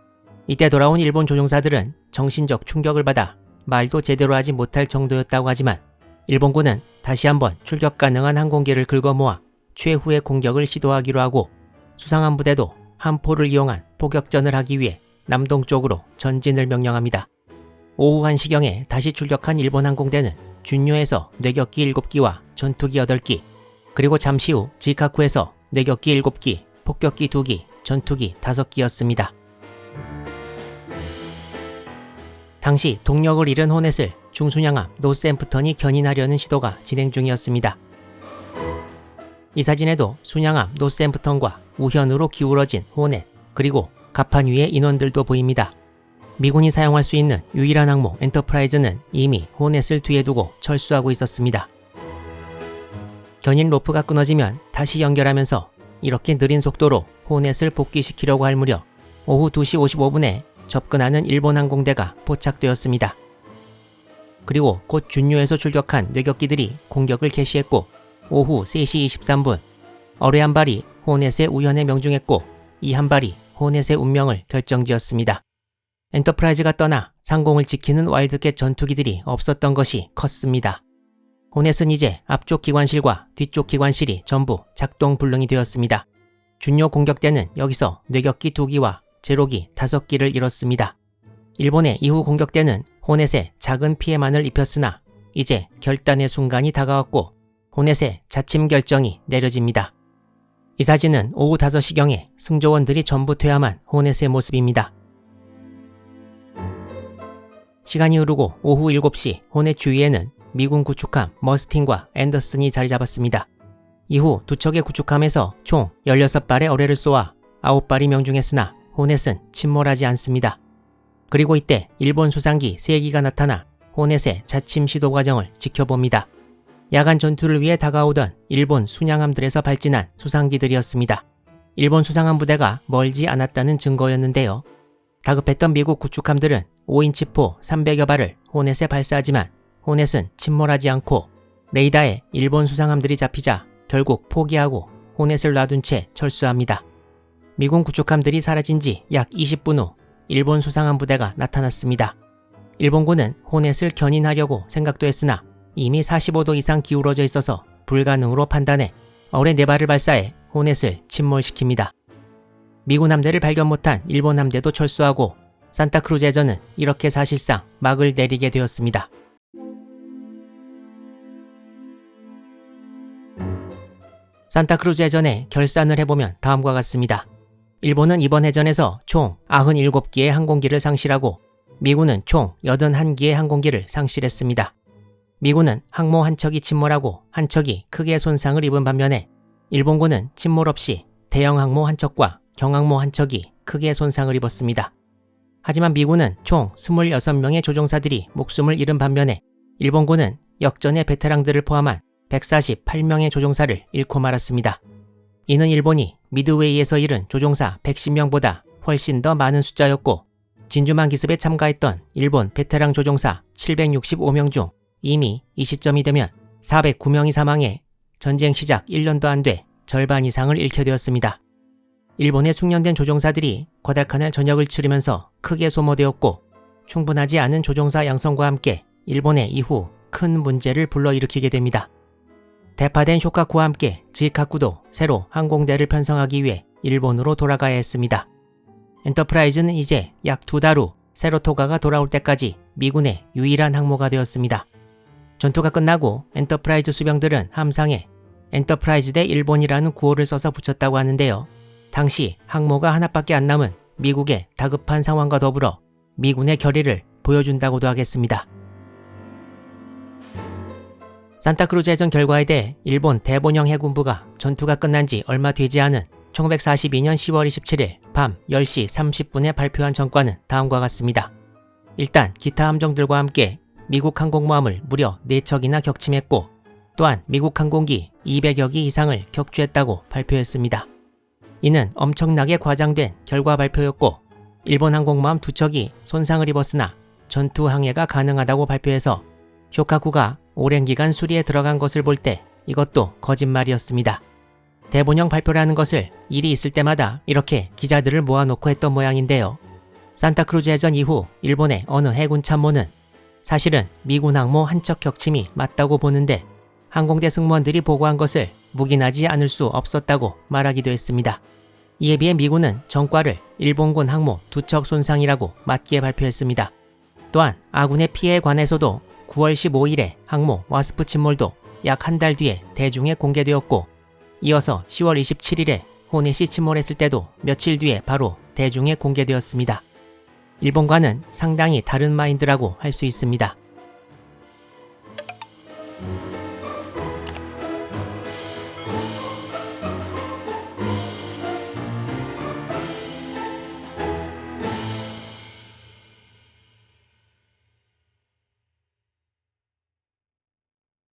이때 돌아온 일본 조종사들은 정신적 충격을 받아 말도 제대로 하지 못할 정도였다고 하지만 일본군은 다시 한번 출격 가능한 항공기를 긁어모아 최후의 공격을 시도하기로 하고 수상한 부대도 함포를 이용한 포격전을 하기 위해 남동쪽으로 전진을 명령합니다. 오후 1시경에 다시 출격한 일본 항공대는 준요에서 뇌격기 7기와 전투기 8기, 그리고 잠시 후 지카쿠에서 뇌격기 7기, 폭격기 2기, 전투기 5기였습니다. 당시 동력을 잃은 호넷을 중순양함 노스앰프턴이 견인하려는 시도가 진행 중이었습니다. 이 사진에도 순양함 노스앰프턴과 우현으로 기울어진 호넷, 그리고 갑판 위의 인원들도 보입니다. 미군이 사용할 수 있는 유일한 항모 엔터프라이즈는 이미 호넷을 뒤에 두고 철수하고 있었습니다. 견인 로프가 끊어지면 다시 연결하면서 이렇게 느린 속도로 호넷을 복귀시키려고 할 무렵 오후 2시 55분에 접근하는 일본 항공대가 포착되었습니다. 그리고 곧 준요에서 출격한 뇌격기들이 공격을 개시했고 오후 3시 23분 어뢰 한 발이 호넷의 우연에 명중했고 이 한 발이 호넷의 운명을 결정지었습니다. 엔터프라이즈가 떠나 상공을 지키는 와일드캣 전투기들이 없었던 것이 컸습니다. 호넷은 이제 앞쪽 기관실과 뒤쪽 기관실이 전부 작동 불능이 되었습니다. 준요 공격대는 여기서 뇌격기 2기와 제로기 5기를 잃었습니다. 일본의 이후 공격대는 호넷에 작은 피해만을 입혔으나 이제 결단의 순간이 다가왔고 호넷의 자침 결정이 내려집니다. 이 사진은 오후 5시경에 승조원들이 전부 퇴함한 호넷의 모습입니다. 시간이 흐르고 오후 7시 호넷 주위에는 미군 구축함 머스틴과 앤더슨이 자리 잡았습니다. 이후 두 척의 구축함에서 총 16발의 어뢰를 쏘아 9발이 명중했으나 호넷은 침몰하지 않습니다. 그리고 이때 일본 수상기 3기가 나타나 호넷의 자침 시도 과정을 지켜봅니다. 야간 전투를 위해 다가오던 일본 순양함들에서 발진한 수상기들이었습니다. 일본 수상함 부대가 멀지 않았다는 증거였는데요. 다급했던 미국 구축함들은 5인치포 300여 발을 호넷에 발사하지만 호넷은 침몰하지 않고 레이더에 일본 수상함들이 잡히자 결국 포기하고 호넷을 놔둔 채 철수합니다. 미군 구축함들이 사라진 지 약 20분 후 일본 수상함 부대가 나타났습니다. 일본군은 호넷을 견인하려고 생각도 했으나 이미 45도 이상 기울어져 있어서 불가능으로 판단해 어뢰 4발을 발사해 호넷을 침몰시킵니다. 미군 함대를 발견 못한 일본 함대도 철수하고 산타크루즈 해전은 이렇게 사실상 막을 내리게 되었습니다. 산타크루즈 해전의 결산을 해보면 다음과 같습니다. 일본은 이번 해전에서 총 97기의 항공기를 상실하고 미군은 총 81기의 항공기를 상실했습니다. 미군은 항모 한 척이 침몰하고 한 척이 크게 손상을 입은 반면에 일본군은 침몰 없이 대형 항모 한 척과 경항모 한 척이 크게 손상을 입었습니다. 하지만 미군은 총 26명의 조종사들이 목숨을 잃은 반면에 일본군은 역전의 베테랑들을 포함한 148명의 조종사를 잃고 말았습니다. 이는 일본이 미드웨이에서 잃은 조종사 110명보다 훨씬 더 많은 숫자였고 진주만 기습에 참가했던 일본 베테랑 조종사 765명 중 이미 이 시점이 되면 409명이 사망해 전쟁 시작 1년도 안 돼 절반 이상을 잃게 되었습니다. 일본의 숙련된 조종사들이 과달카날 전역을 치르면서 크게 소모되었고 충분하지 않은 조종사 양성과 함께 일본의 이후 큰 문제를 불러일으키게 됩니다. 대파된 쇼카쿠와 함께 지히카쿠도 새로 항공대를 편성하기 위해 일본으로 돌아가야 했습니다. 엔터프라이즈는 이제 약 2달 후 세로토가가 돌아올 때까지 미군의 유일한 항모가 되었습니다. 전투가 끝나고 엔터프라이즈 수병들은 함상에 엔터프라이즈 대 일본이라는 구호를 써서 붙였다고 하는데요. 당시 항모가 하나밖에 안 남은 미국의 다급한 상황과 더불어 미군의 결의를 보여준다고도 하겠습니다. 산타크루즈 해전 결과에 대해 일본 대본영 해군부가 전투가 끝난 지 얼마 되지 않은 1942년 10월 27일 밤 10시 30분에 발표한 전과는 다음과 같습니다. 일단 기타 함정들과 함께 미국 항공모함을 무려 4척이나 격침했고 또한 미국 항공기 200여 기 이상을 격추했다고 발표했습니다. 이는 엄청나게 과장된 결과 발표였고 일본 항공모함 2척이 손상을 입었으나 전투 항해가 가능하다고 발표해서 쇼카쿠가 오랜 기간 수리에 들어간 것을 볼 때 이것도 거짓말이었습니다. 대본영 발표라는 것을 일이 있을 때마다 이렇게 기자들을 모아놓고 했던 모양인데요. 산타크루즈 해전 이후 일본의 어느 해군 참모는 사실은 미군 항모 한 척 격침이 맞다고 보는데 항공대 승무원들이 보고한 것을 묵인하지 않을 수 없었다고 말하기도 했습니다. 이에 비해 미군은 전과를 일본군 항모 2척 손상이라고 맞게 발표했습니다. 또한 아군의 피해에 관해서도 9월 15일에 항모 와스프 침몰도 약 한 달 뒤에 대중에 공개되었고 이어서 10월 27일에 호넷이 침몰했을 때도 며칠 뒤에 바로 대중에 공개되었습니다. 일본과는 상당히 다른 마인드라고 할 수 있습니다.